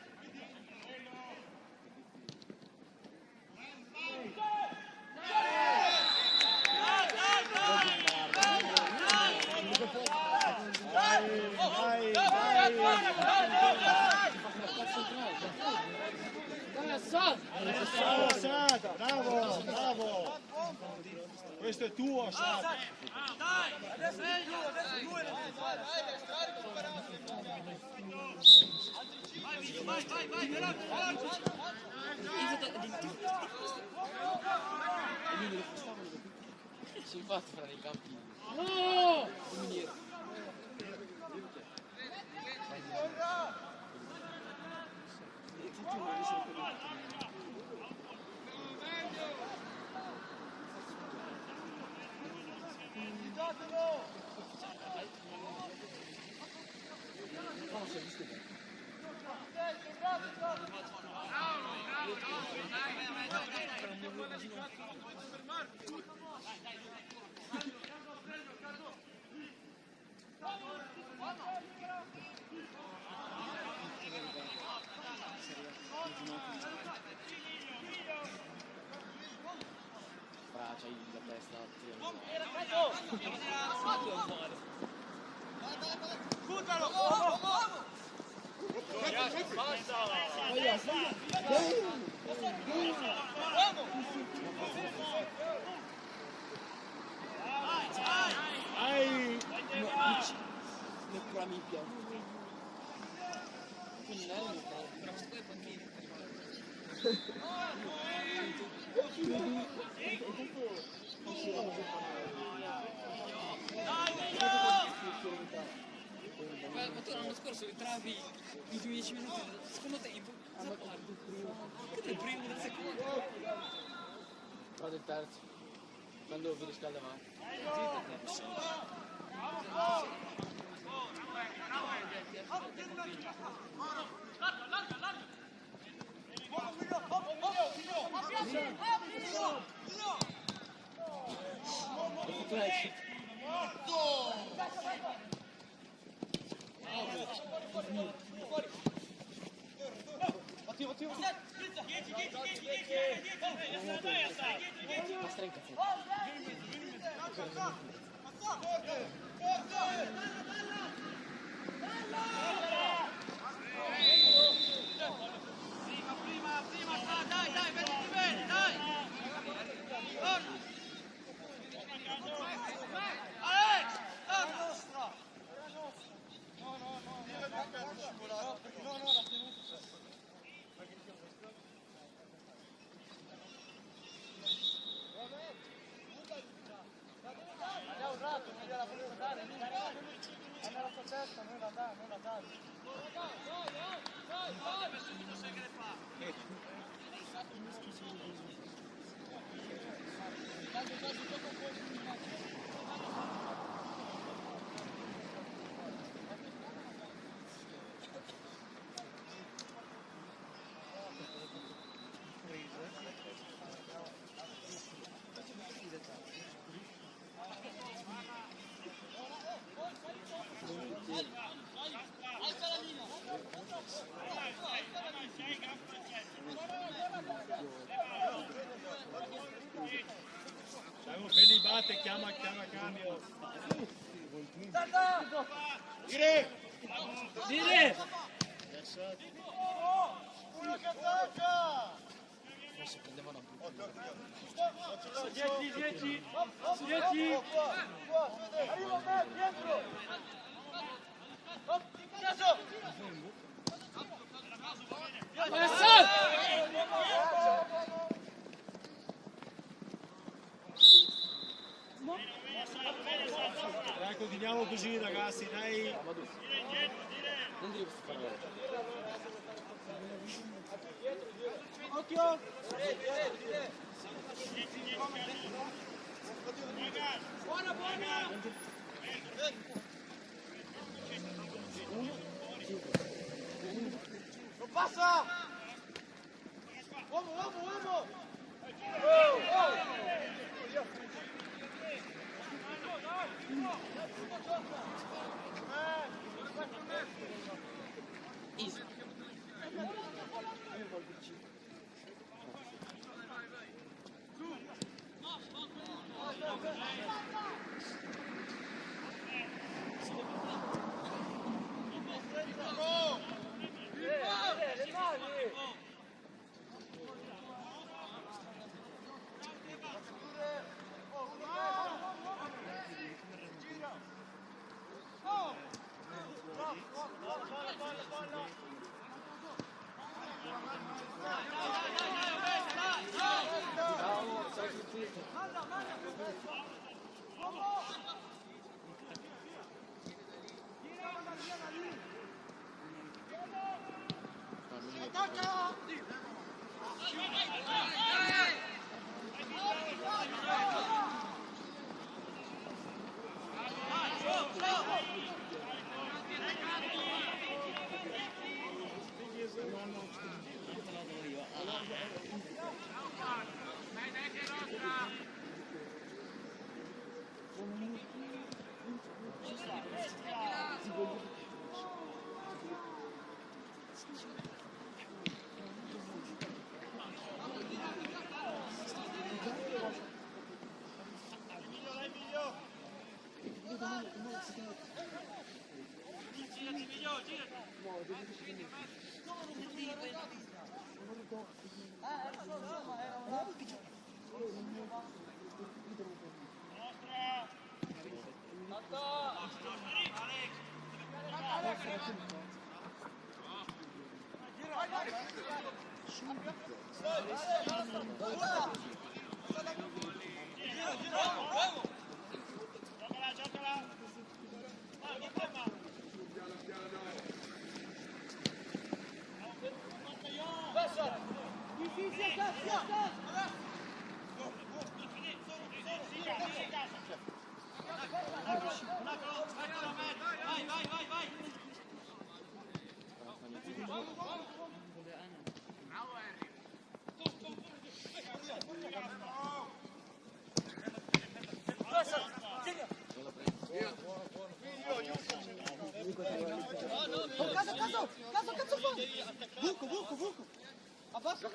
S6: Assata, bravo, bravo. Questo è tuo, Assata.
S3: Adesso due. Vai, veloce.
S5: Sì, infatti fra i campi.
S1: No!
S5: Fra, c'hai la testa.
S6: Ai,
S1: Ancora mi piace.
S5: Quindi non è un po'. Però questo qua è panchina. Ma tu l'anno scorso entravi in 10 minuti, secondo tempo, che il primo del secondo? No, del terzo, quando vi riscaldavamo.
S3: Prima, dai, vediti bene, dai. Alex!
S6: andiamo un rato, non gliela volevo dare, è nella sua testa, non la dà, non la dà. Prendi batte, chiama cambio. Dire! Una che attacca!
S5: Forse prendevano un po'.
S6: 10! Arriva me, dietro! Dai, continuiamo così ragazzi, dai!
S5: Non devi fare.
S6: Occhio! Buona! Non passa! Uomo!
S4: Easy.
S6: Le mani!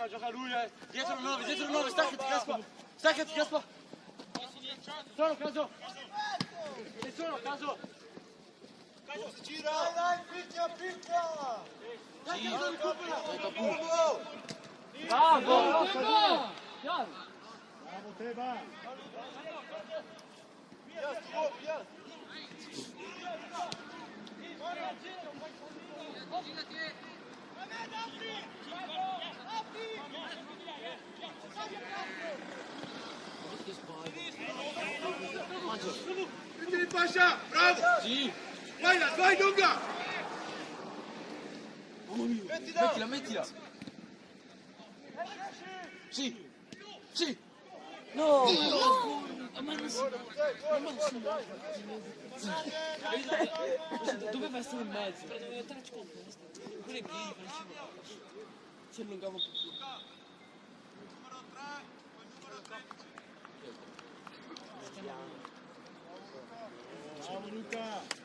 S2: Gioca lui, dietro il 9, staccati Caspa. Sono caso. Ci sono caso. Caso si gira. Dai, picchia. Dai, caso recupera. Bravo. Bravo te, va. Via. Prendi Pasha, bravo!
S4: Sì!
S2: Vai lunga!
S4: Mettila! Sì!
S1: No! Doveva essere in mezzo.
S5: Doveva touch con questo. Quello è piedi,
S1: Si allungava un po' più.
S2: Bravo Luca!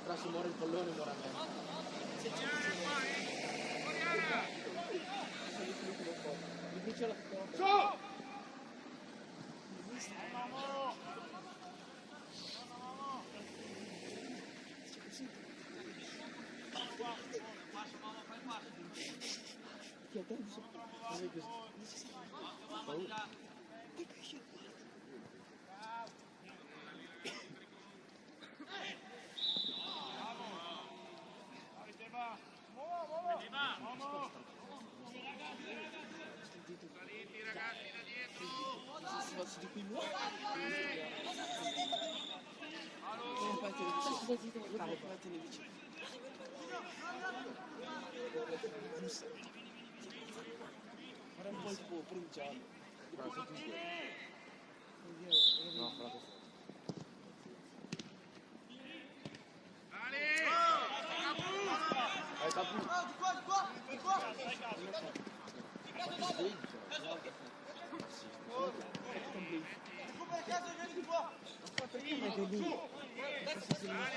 S4: Però se muore il pallone muore a me.
S3: Saliti ragazzi da dietro.
S4: Si va su di qui nuovo. Vattene vicino. Farà un po' il tuo provinciale.
S2: No, fra questo.
S3: Capu.
S2: Di qua. Recupera caso e vieni di qua.
S3: Sali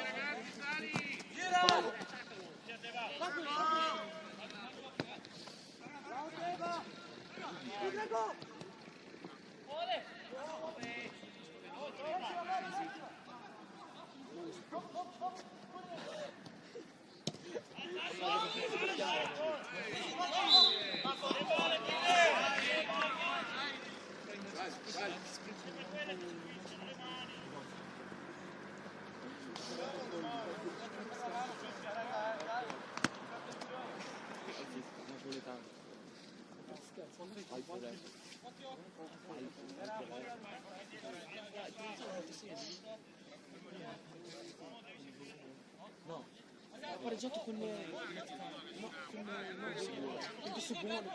S3: ragazzi, sali.
S2: Gira.
S4: No, ha pareggiato con il questo buono.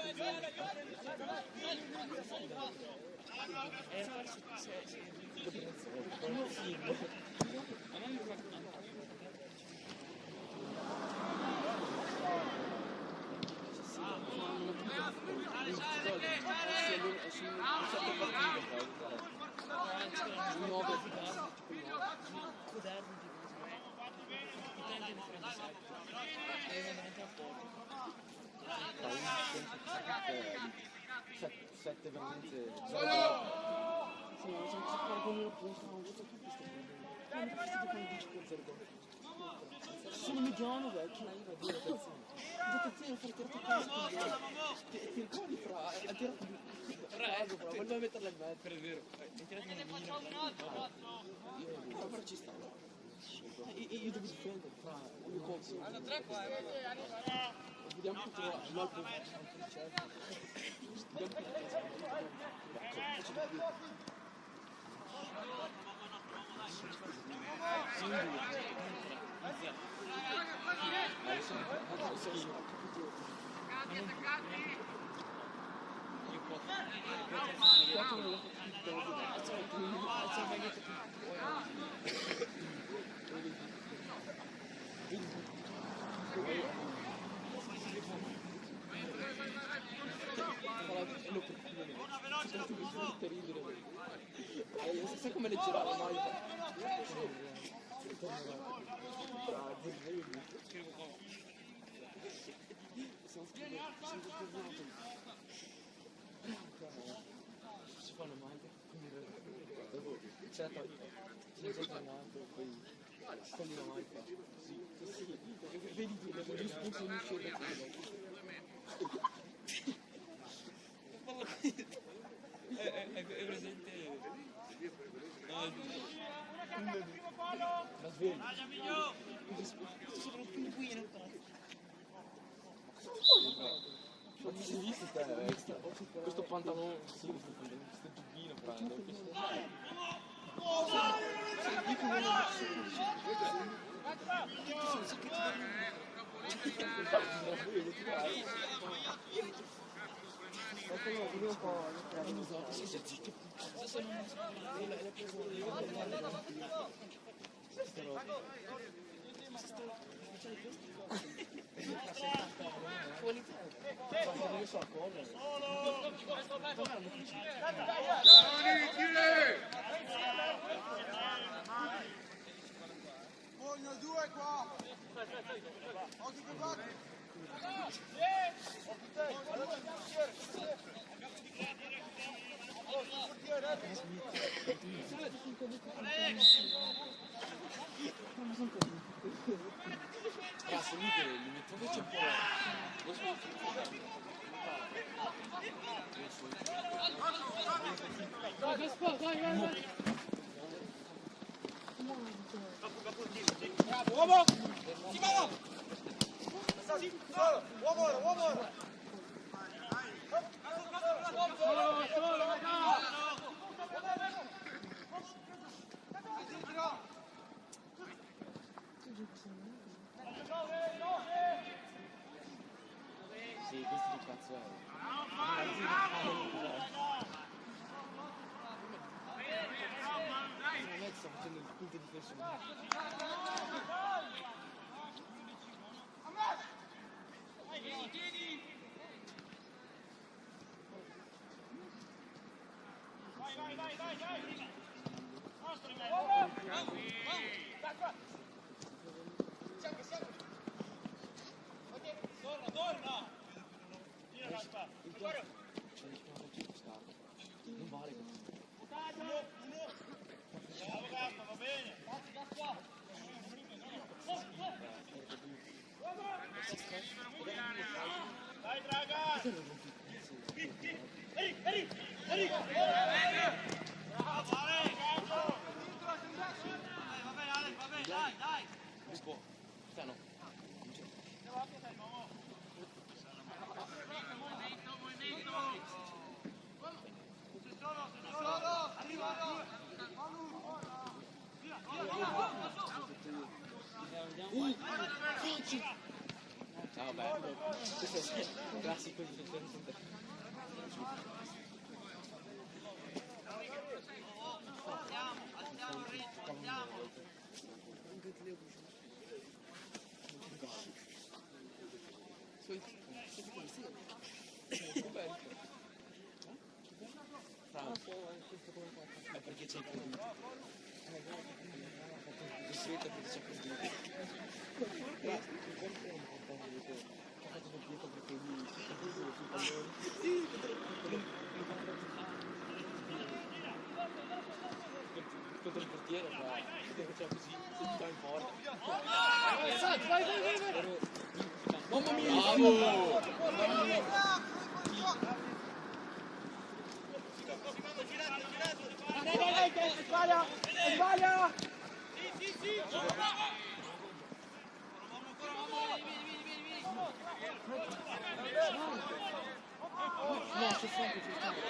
S2: Sette veramente.
S4: Sono mediano vecchio. Dotazione fare tirato a casa. Ti ricordi fra ha tirato voleva metterla in mezzo.
S5: Per vero, hai tirato una mina.
S4: Però ci sta. Io devo difendere fra il mio corso. Vediamo che trova l'altro. Sai come leggerà la maglia? Si fa una maglia, c'è la toglia, c'è già tornato, poi togli la maglia. Sì, vedi tu, le spunto in uscita da quello.
S5: È presente?
S4: La svegli.
S2: Ma ti sei visto questo pantalone? Sì, questo giubbino
S3: Voglio due qua. Occhio che batte.
S4: Se lì li metto invece un po'.
S5: Dai, Gaspar, vai, vai, vai.
S2: Bravo, uomo! Si va! Sì, solo! Uomo ora, uomo ora!
S5: Solo, ragazzi.
S4: Sì, questo che cazzo è? Veramente sta facendo il punto difensivo. Non vale questo. Non si può. Sta no. Non c'è. Ah, vabbè. Questo è un classico difensore.
S3: Alziamo il ritmo, alziamo.
S4: È perché c'è il produtto. Di solito perché c'è il produtto. Ha fatto il dietro perché lui sul pallone. Contro il portiere faceva così, va in porta.
S5: Vai, vai, vai, vai.
S4: Mamma mia! Bravo!
S2: Dai, sbaglia! Sbaglia!
S4: No, c'è sempre, c'è sempre.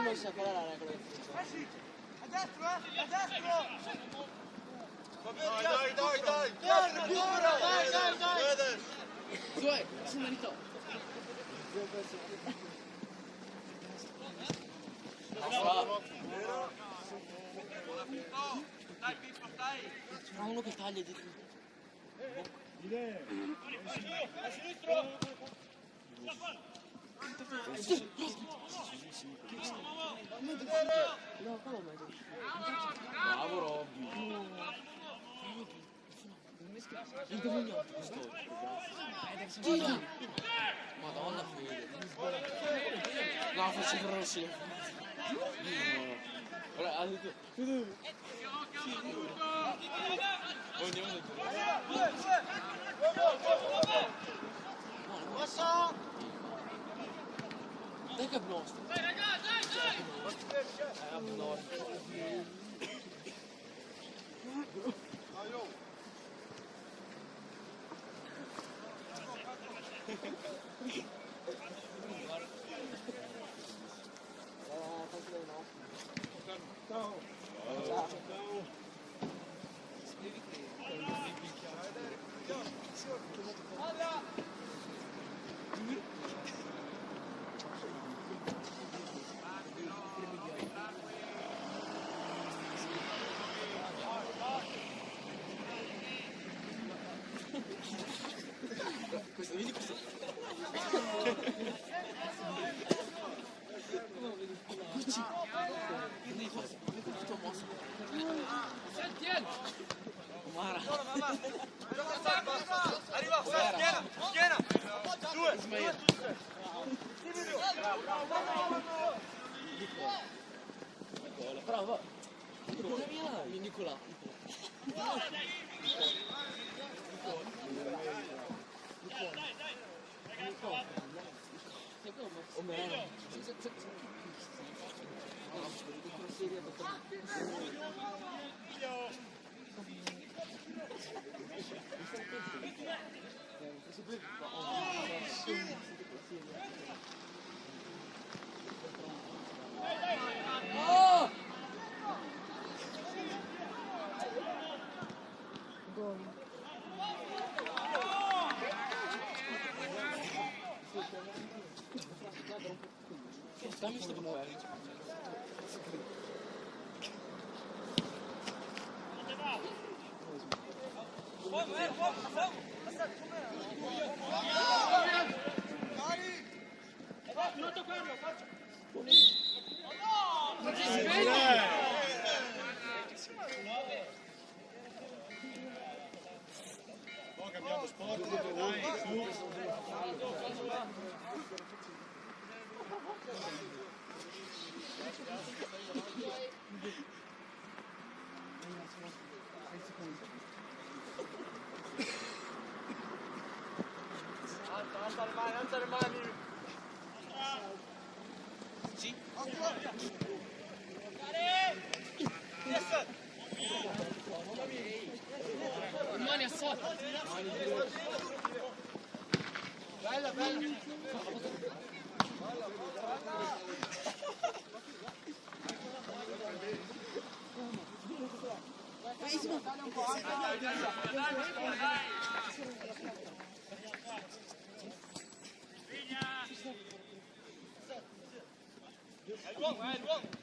S4: Non sa qual è la regola del funzionamento.
S2: A destro, a destro! Dai! Recupera! Dai!
S5: Zoe, si meritò.
S3: Dai Pippo, stai!
S4: Fa uno che taglia dietro. No, qua non è. Bravo Robby. Il dominante questo. Madonna fede. No, faccio il rosso. Ora ha detto. Dai che nostro. Questo, vedi questo? Gucci! Che devi fare? Come questo mosso? Tieni! Umara!
S2: Arriva, schiena, schiena! Due!
S4: Ismail! Bravo! Nicola! Dammi sto muovere.
S2: Cambiamo sport, dai, su!
S6: Alza le mani!
S4: Sì? Mani a sotto!
S6: Bella, bella!
S2: È l'uomo, è l'uomo!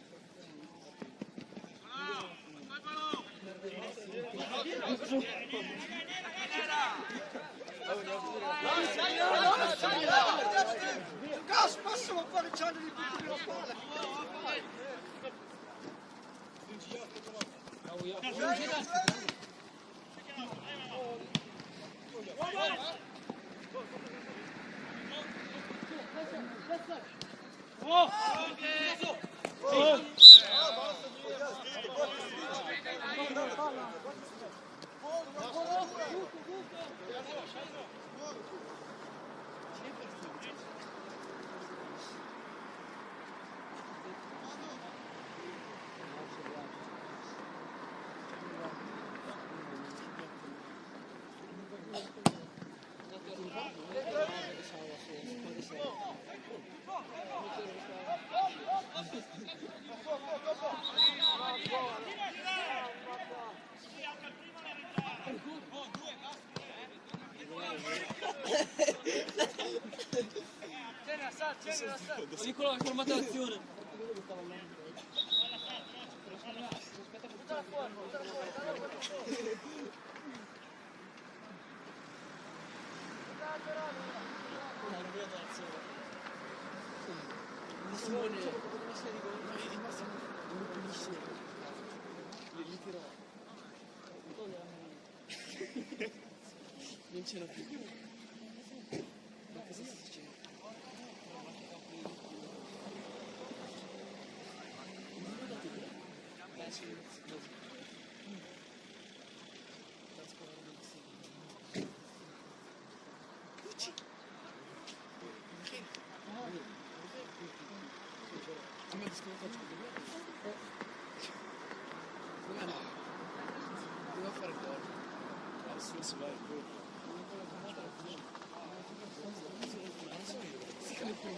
S6: Gas, passalo fuori, c'hanno di tutti la palla!
S5: Nicola, hai fermato l'azione.
S4: Simone, non pulisce. Li tirò. Non c'era più. Ma cosa sta facendo? Doveva fare gol. Adesso si va il gol. Si cade più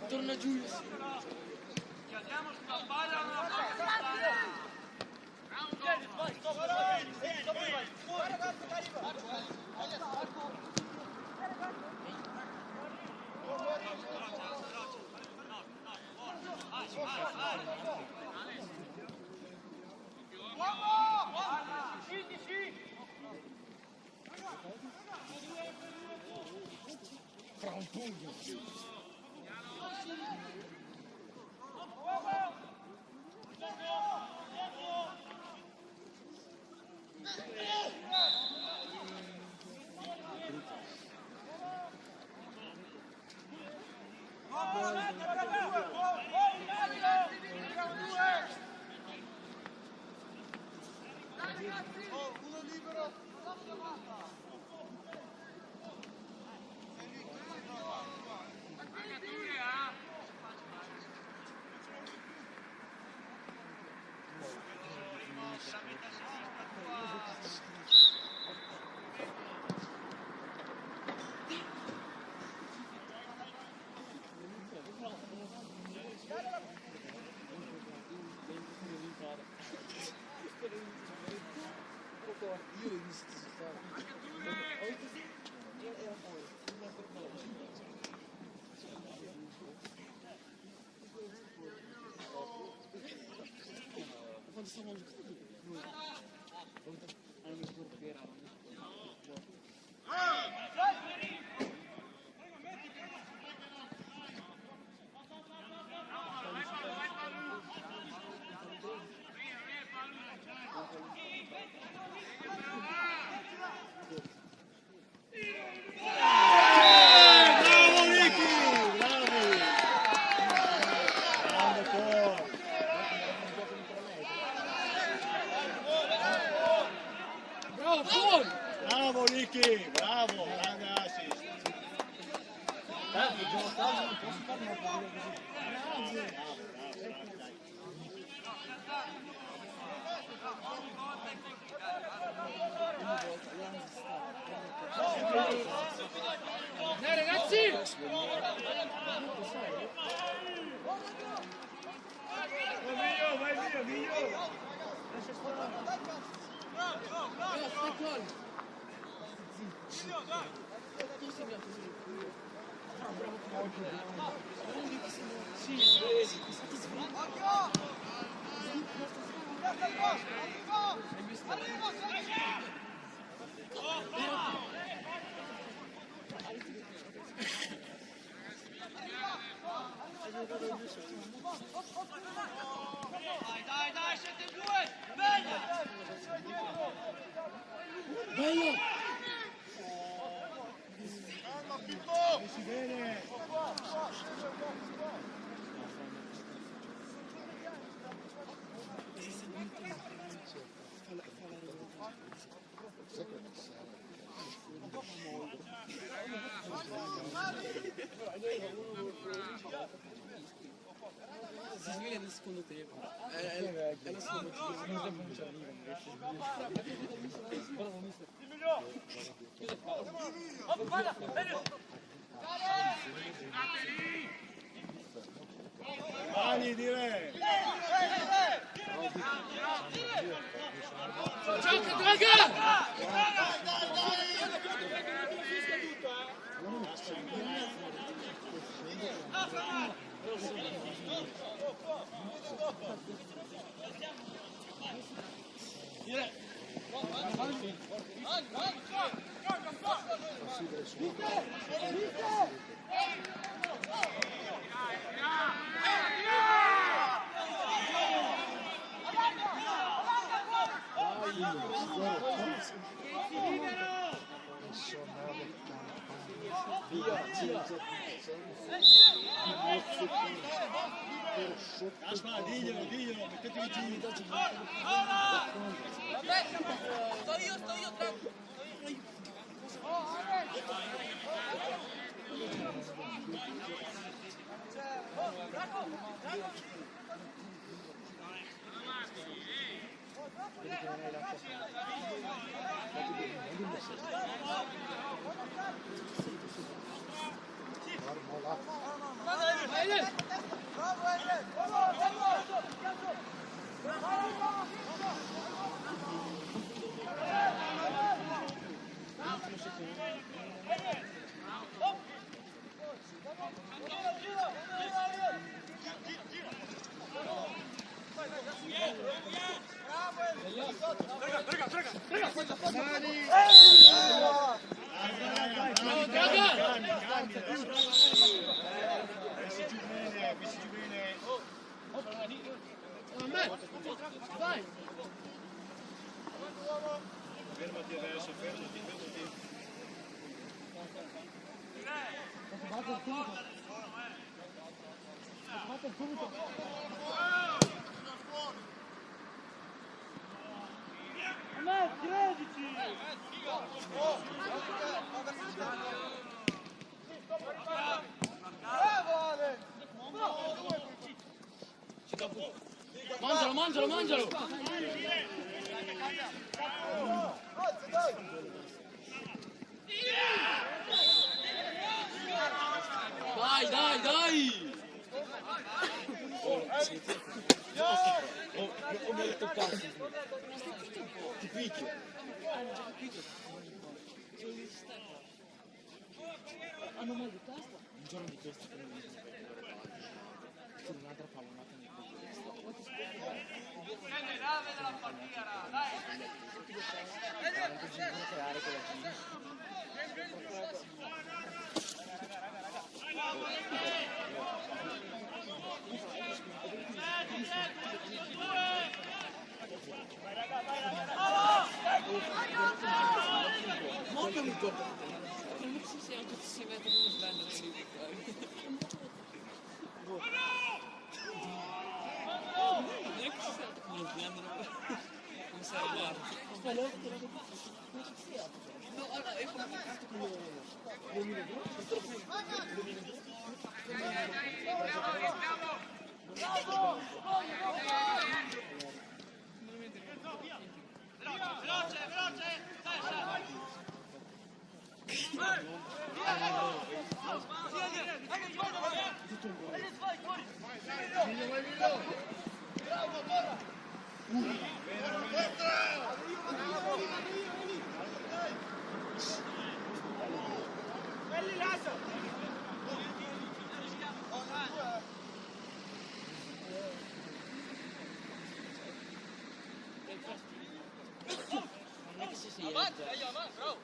S4: Torna Giulio.
S3: Andiamo sulla palla, non la
S4: Fra un pugno.
S6: Uno libero.
S4: stavamo giocando noi. Hanno messo un che era.
S2: Bravo Ricky, bravo, grande assist.
S5: Dai ragazzi!
S2: Vai via, Miglio.
S3: Dai, siete in due! Bella!
S4: Bello!
S2: Si bene.
S4: Si sveglia nel secondo tempo. È la sua motivazione. Non ci
S2: Mani direi.
S5: Gioca, gioca!
S2: Aspetta, diglielo, mettetevi giù.
S3: Sto io, tranquillo.
S5: Vai!
S2: Fermati adesso, fermati.
S6: A me, credici! Bravo Ale!
S5: Mangialo! Dai!
S4: ho mai toccato. Ti picchio. Hanno mal di testa? Un giorno di testa che non mi sono per un'altra pallonata nel culo.
S5: Molto ricordo. Non si siamo tutti si mettono uno sbando. Non è che si sta come uno sbando. Come se era guarda. No, allora, è
S3: Veloce, veloce! Dai, dai!
S5: non è che si sia.
S3: Avanti, avanti, bravo!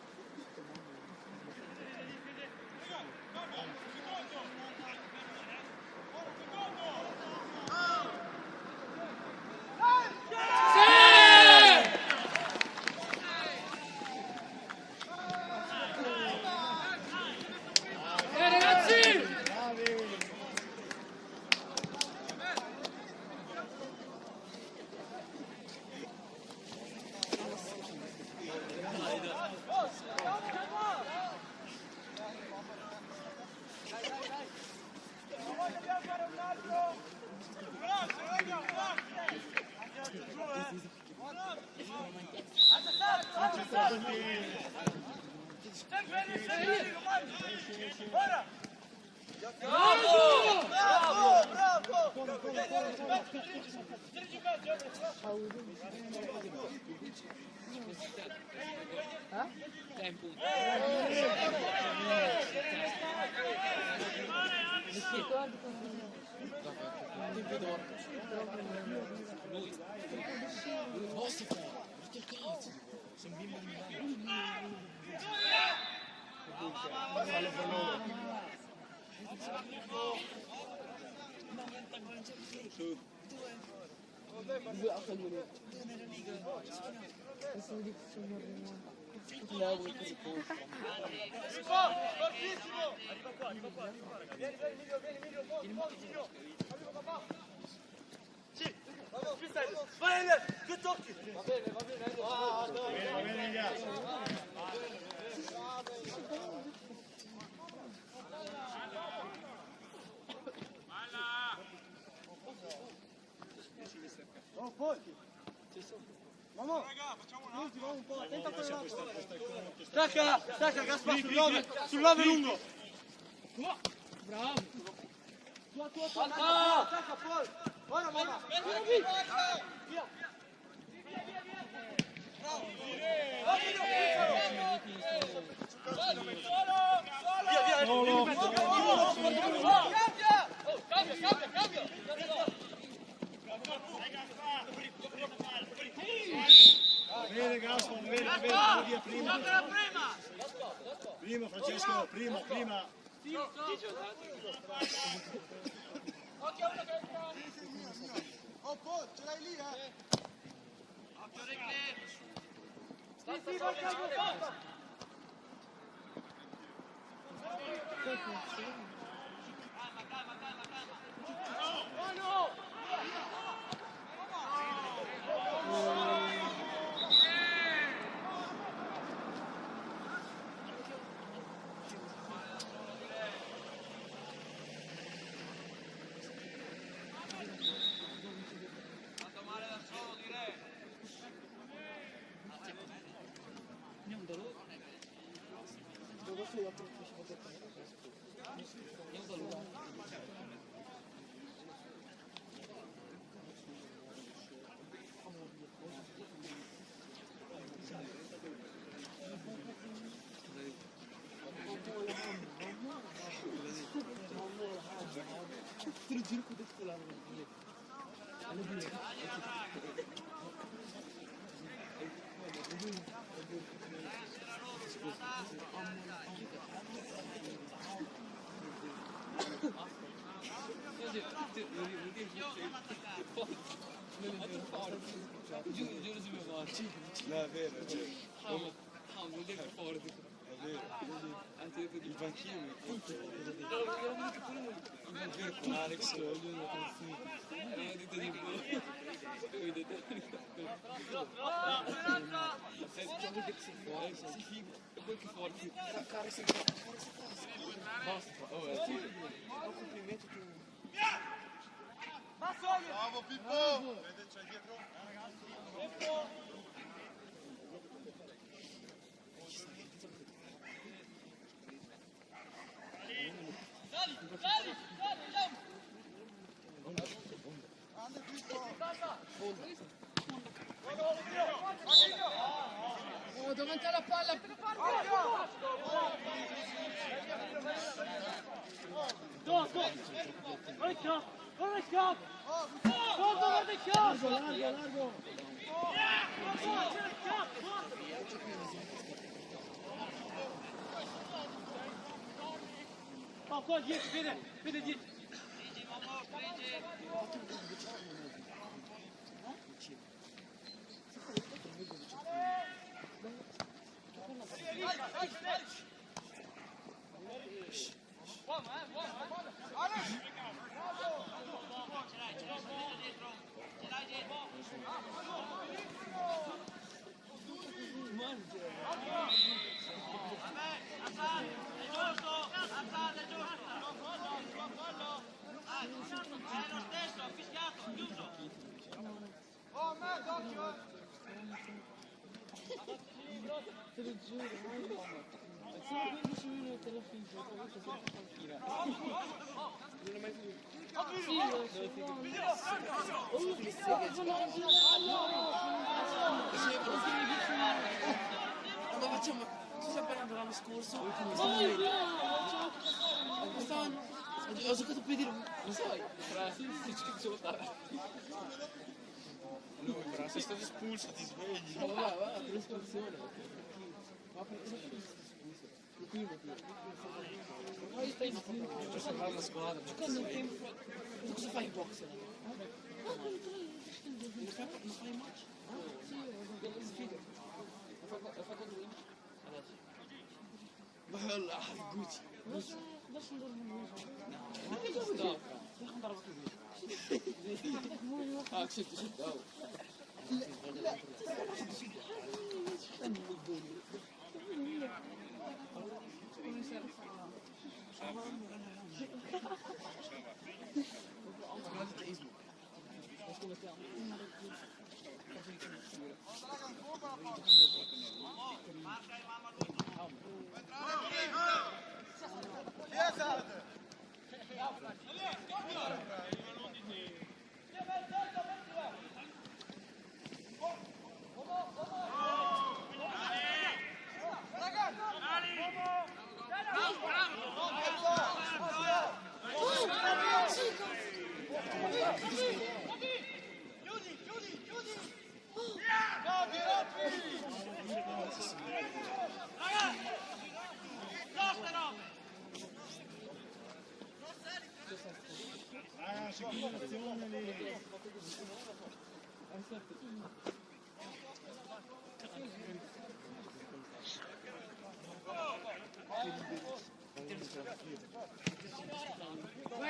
S5: Tempo. Lui. Vostra fare. Metti il cazzo. Sono bimbi di
S2: Fortissimo! Arriva qua, arriva qua. Vieni, Emilio, Emilio. Arriva papà. Sì, vai, che tocchi! Va bene, va bene, ragazzi. Oh, poi! Mamma! Ultimo un po', attenta a quell'altro. Stacca, Gaspar, sul 9 lungo.
S5: Bravo.
S2: Tua, stacca poi. Buona, mamma. Via. Bene Gaspar, bene, via prima. Prima Francesco, prima. Oh, poi, ce l'hai lì,
S3: Occhio Ricchi! Fatto male da solo, direi!
S5: Andiamo da loro. Andiamo da loro. Te lo giro con questo lato. Giuro su mio morto.
S2: No, è vero, è vero.
S5: Vuol dire che forte.
S2: È vero.
S5: Anzi, detto di
S2: Il banchino mi conta.
S5: è vero con Alex, ognuno aveva detto di voi. Voi dite. Diciamo che sei fuori, sei figo. E poi che forte. Basta. Oh, sì.
S4: Un complimento tu.
S2: Bravo Pippo! Vede c'è dietro?
S4: Oh, davanti alla palla.
S6: Go, go! Ricca! Ricca! Go, go, Ricca!
S4: Largo.
S6: Oh, qua dietro, vede dietro.
S4: Te lo giuro, sono 15 minuti alla fine, poi sono in panchina. Non ho mai finito. Sì, lo so. Oh, che schifo,
S1: Ma facciamo, ci stiamo parlando l'anno scorso? Quest'anno? Ho giocato per dire, lo sai?
S5: Si solo
S2: Sei stato espulso, ti svegli.
S4: Ma va, per l'espulsione. Ma per cosa sei espulso? Il primo tiro. Ma io stai zitto.
S2: Per salvare la squadra.
S1: Giocando un tempo, tu cosa fai in box? Non fai il match?
S4: Sì, ho delle sfide. Ho fatto 2. Adesso.
S1: Bella, Gucci.
S4: Adesso andrò
S1: Ma che cosa sta? Devo andare a così.
S5: Ah, senti, senti.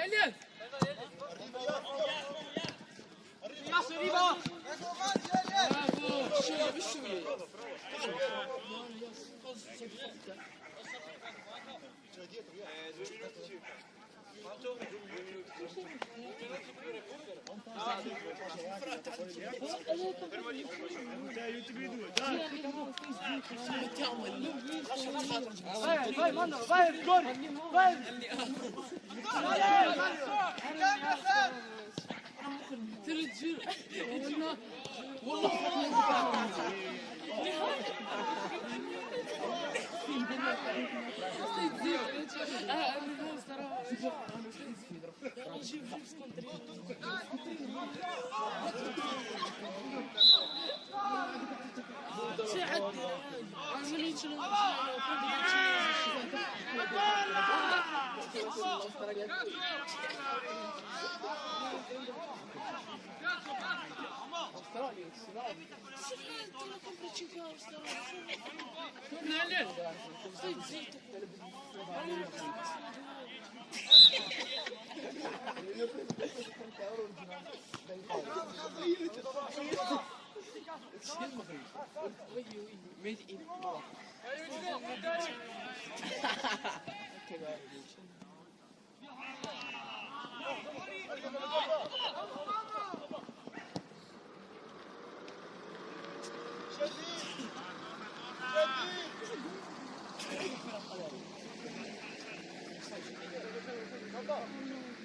S4: Elliot!
S6: Masso, arriva!
S1: Bravo! Scegli, vissuti! Mettiamo il
S6: Vai, mandalo, vai, corri! Vai!
S1: te lo giuro! Stai zitto! Non starò! Oggi scontri! Sì, عدي انا من يجي لو prendo dai stai zitto.
S4: Made in Morocco. Che guarda dice.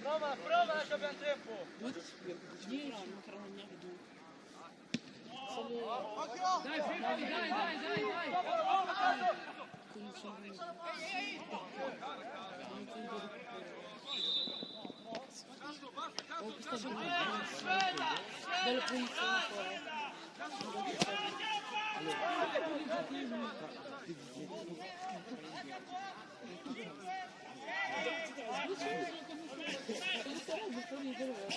S6: Prova, lascia abbiamo tempo.
S1: Ieri non erano neanche due.
S5: Dai, fermati, dai.
S1: Quindi sono questa bella punizione fuori.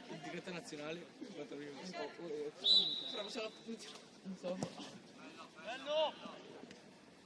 S5: In diretta nazionale,
S4: Non so.
S5: bello!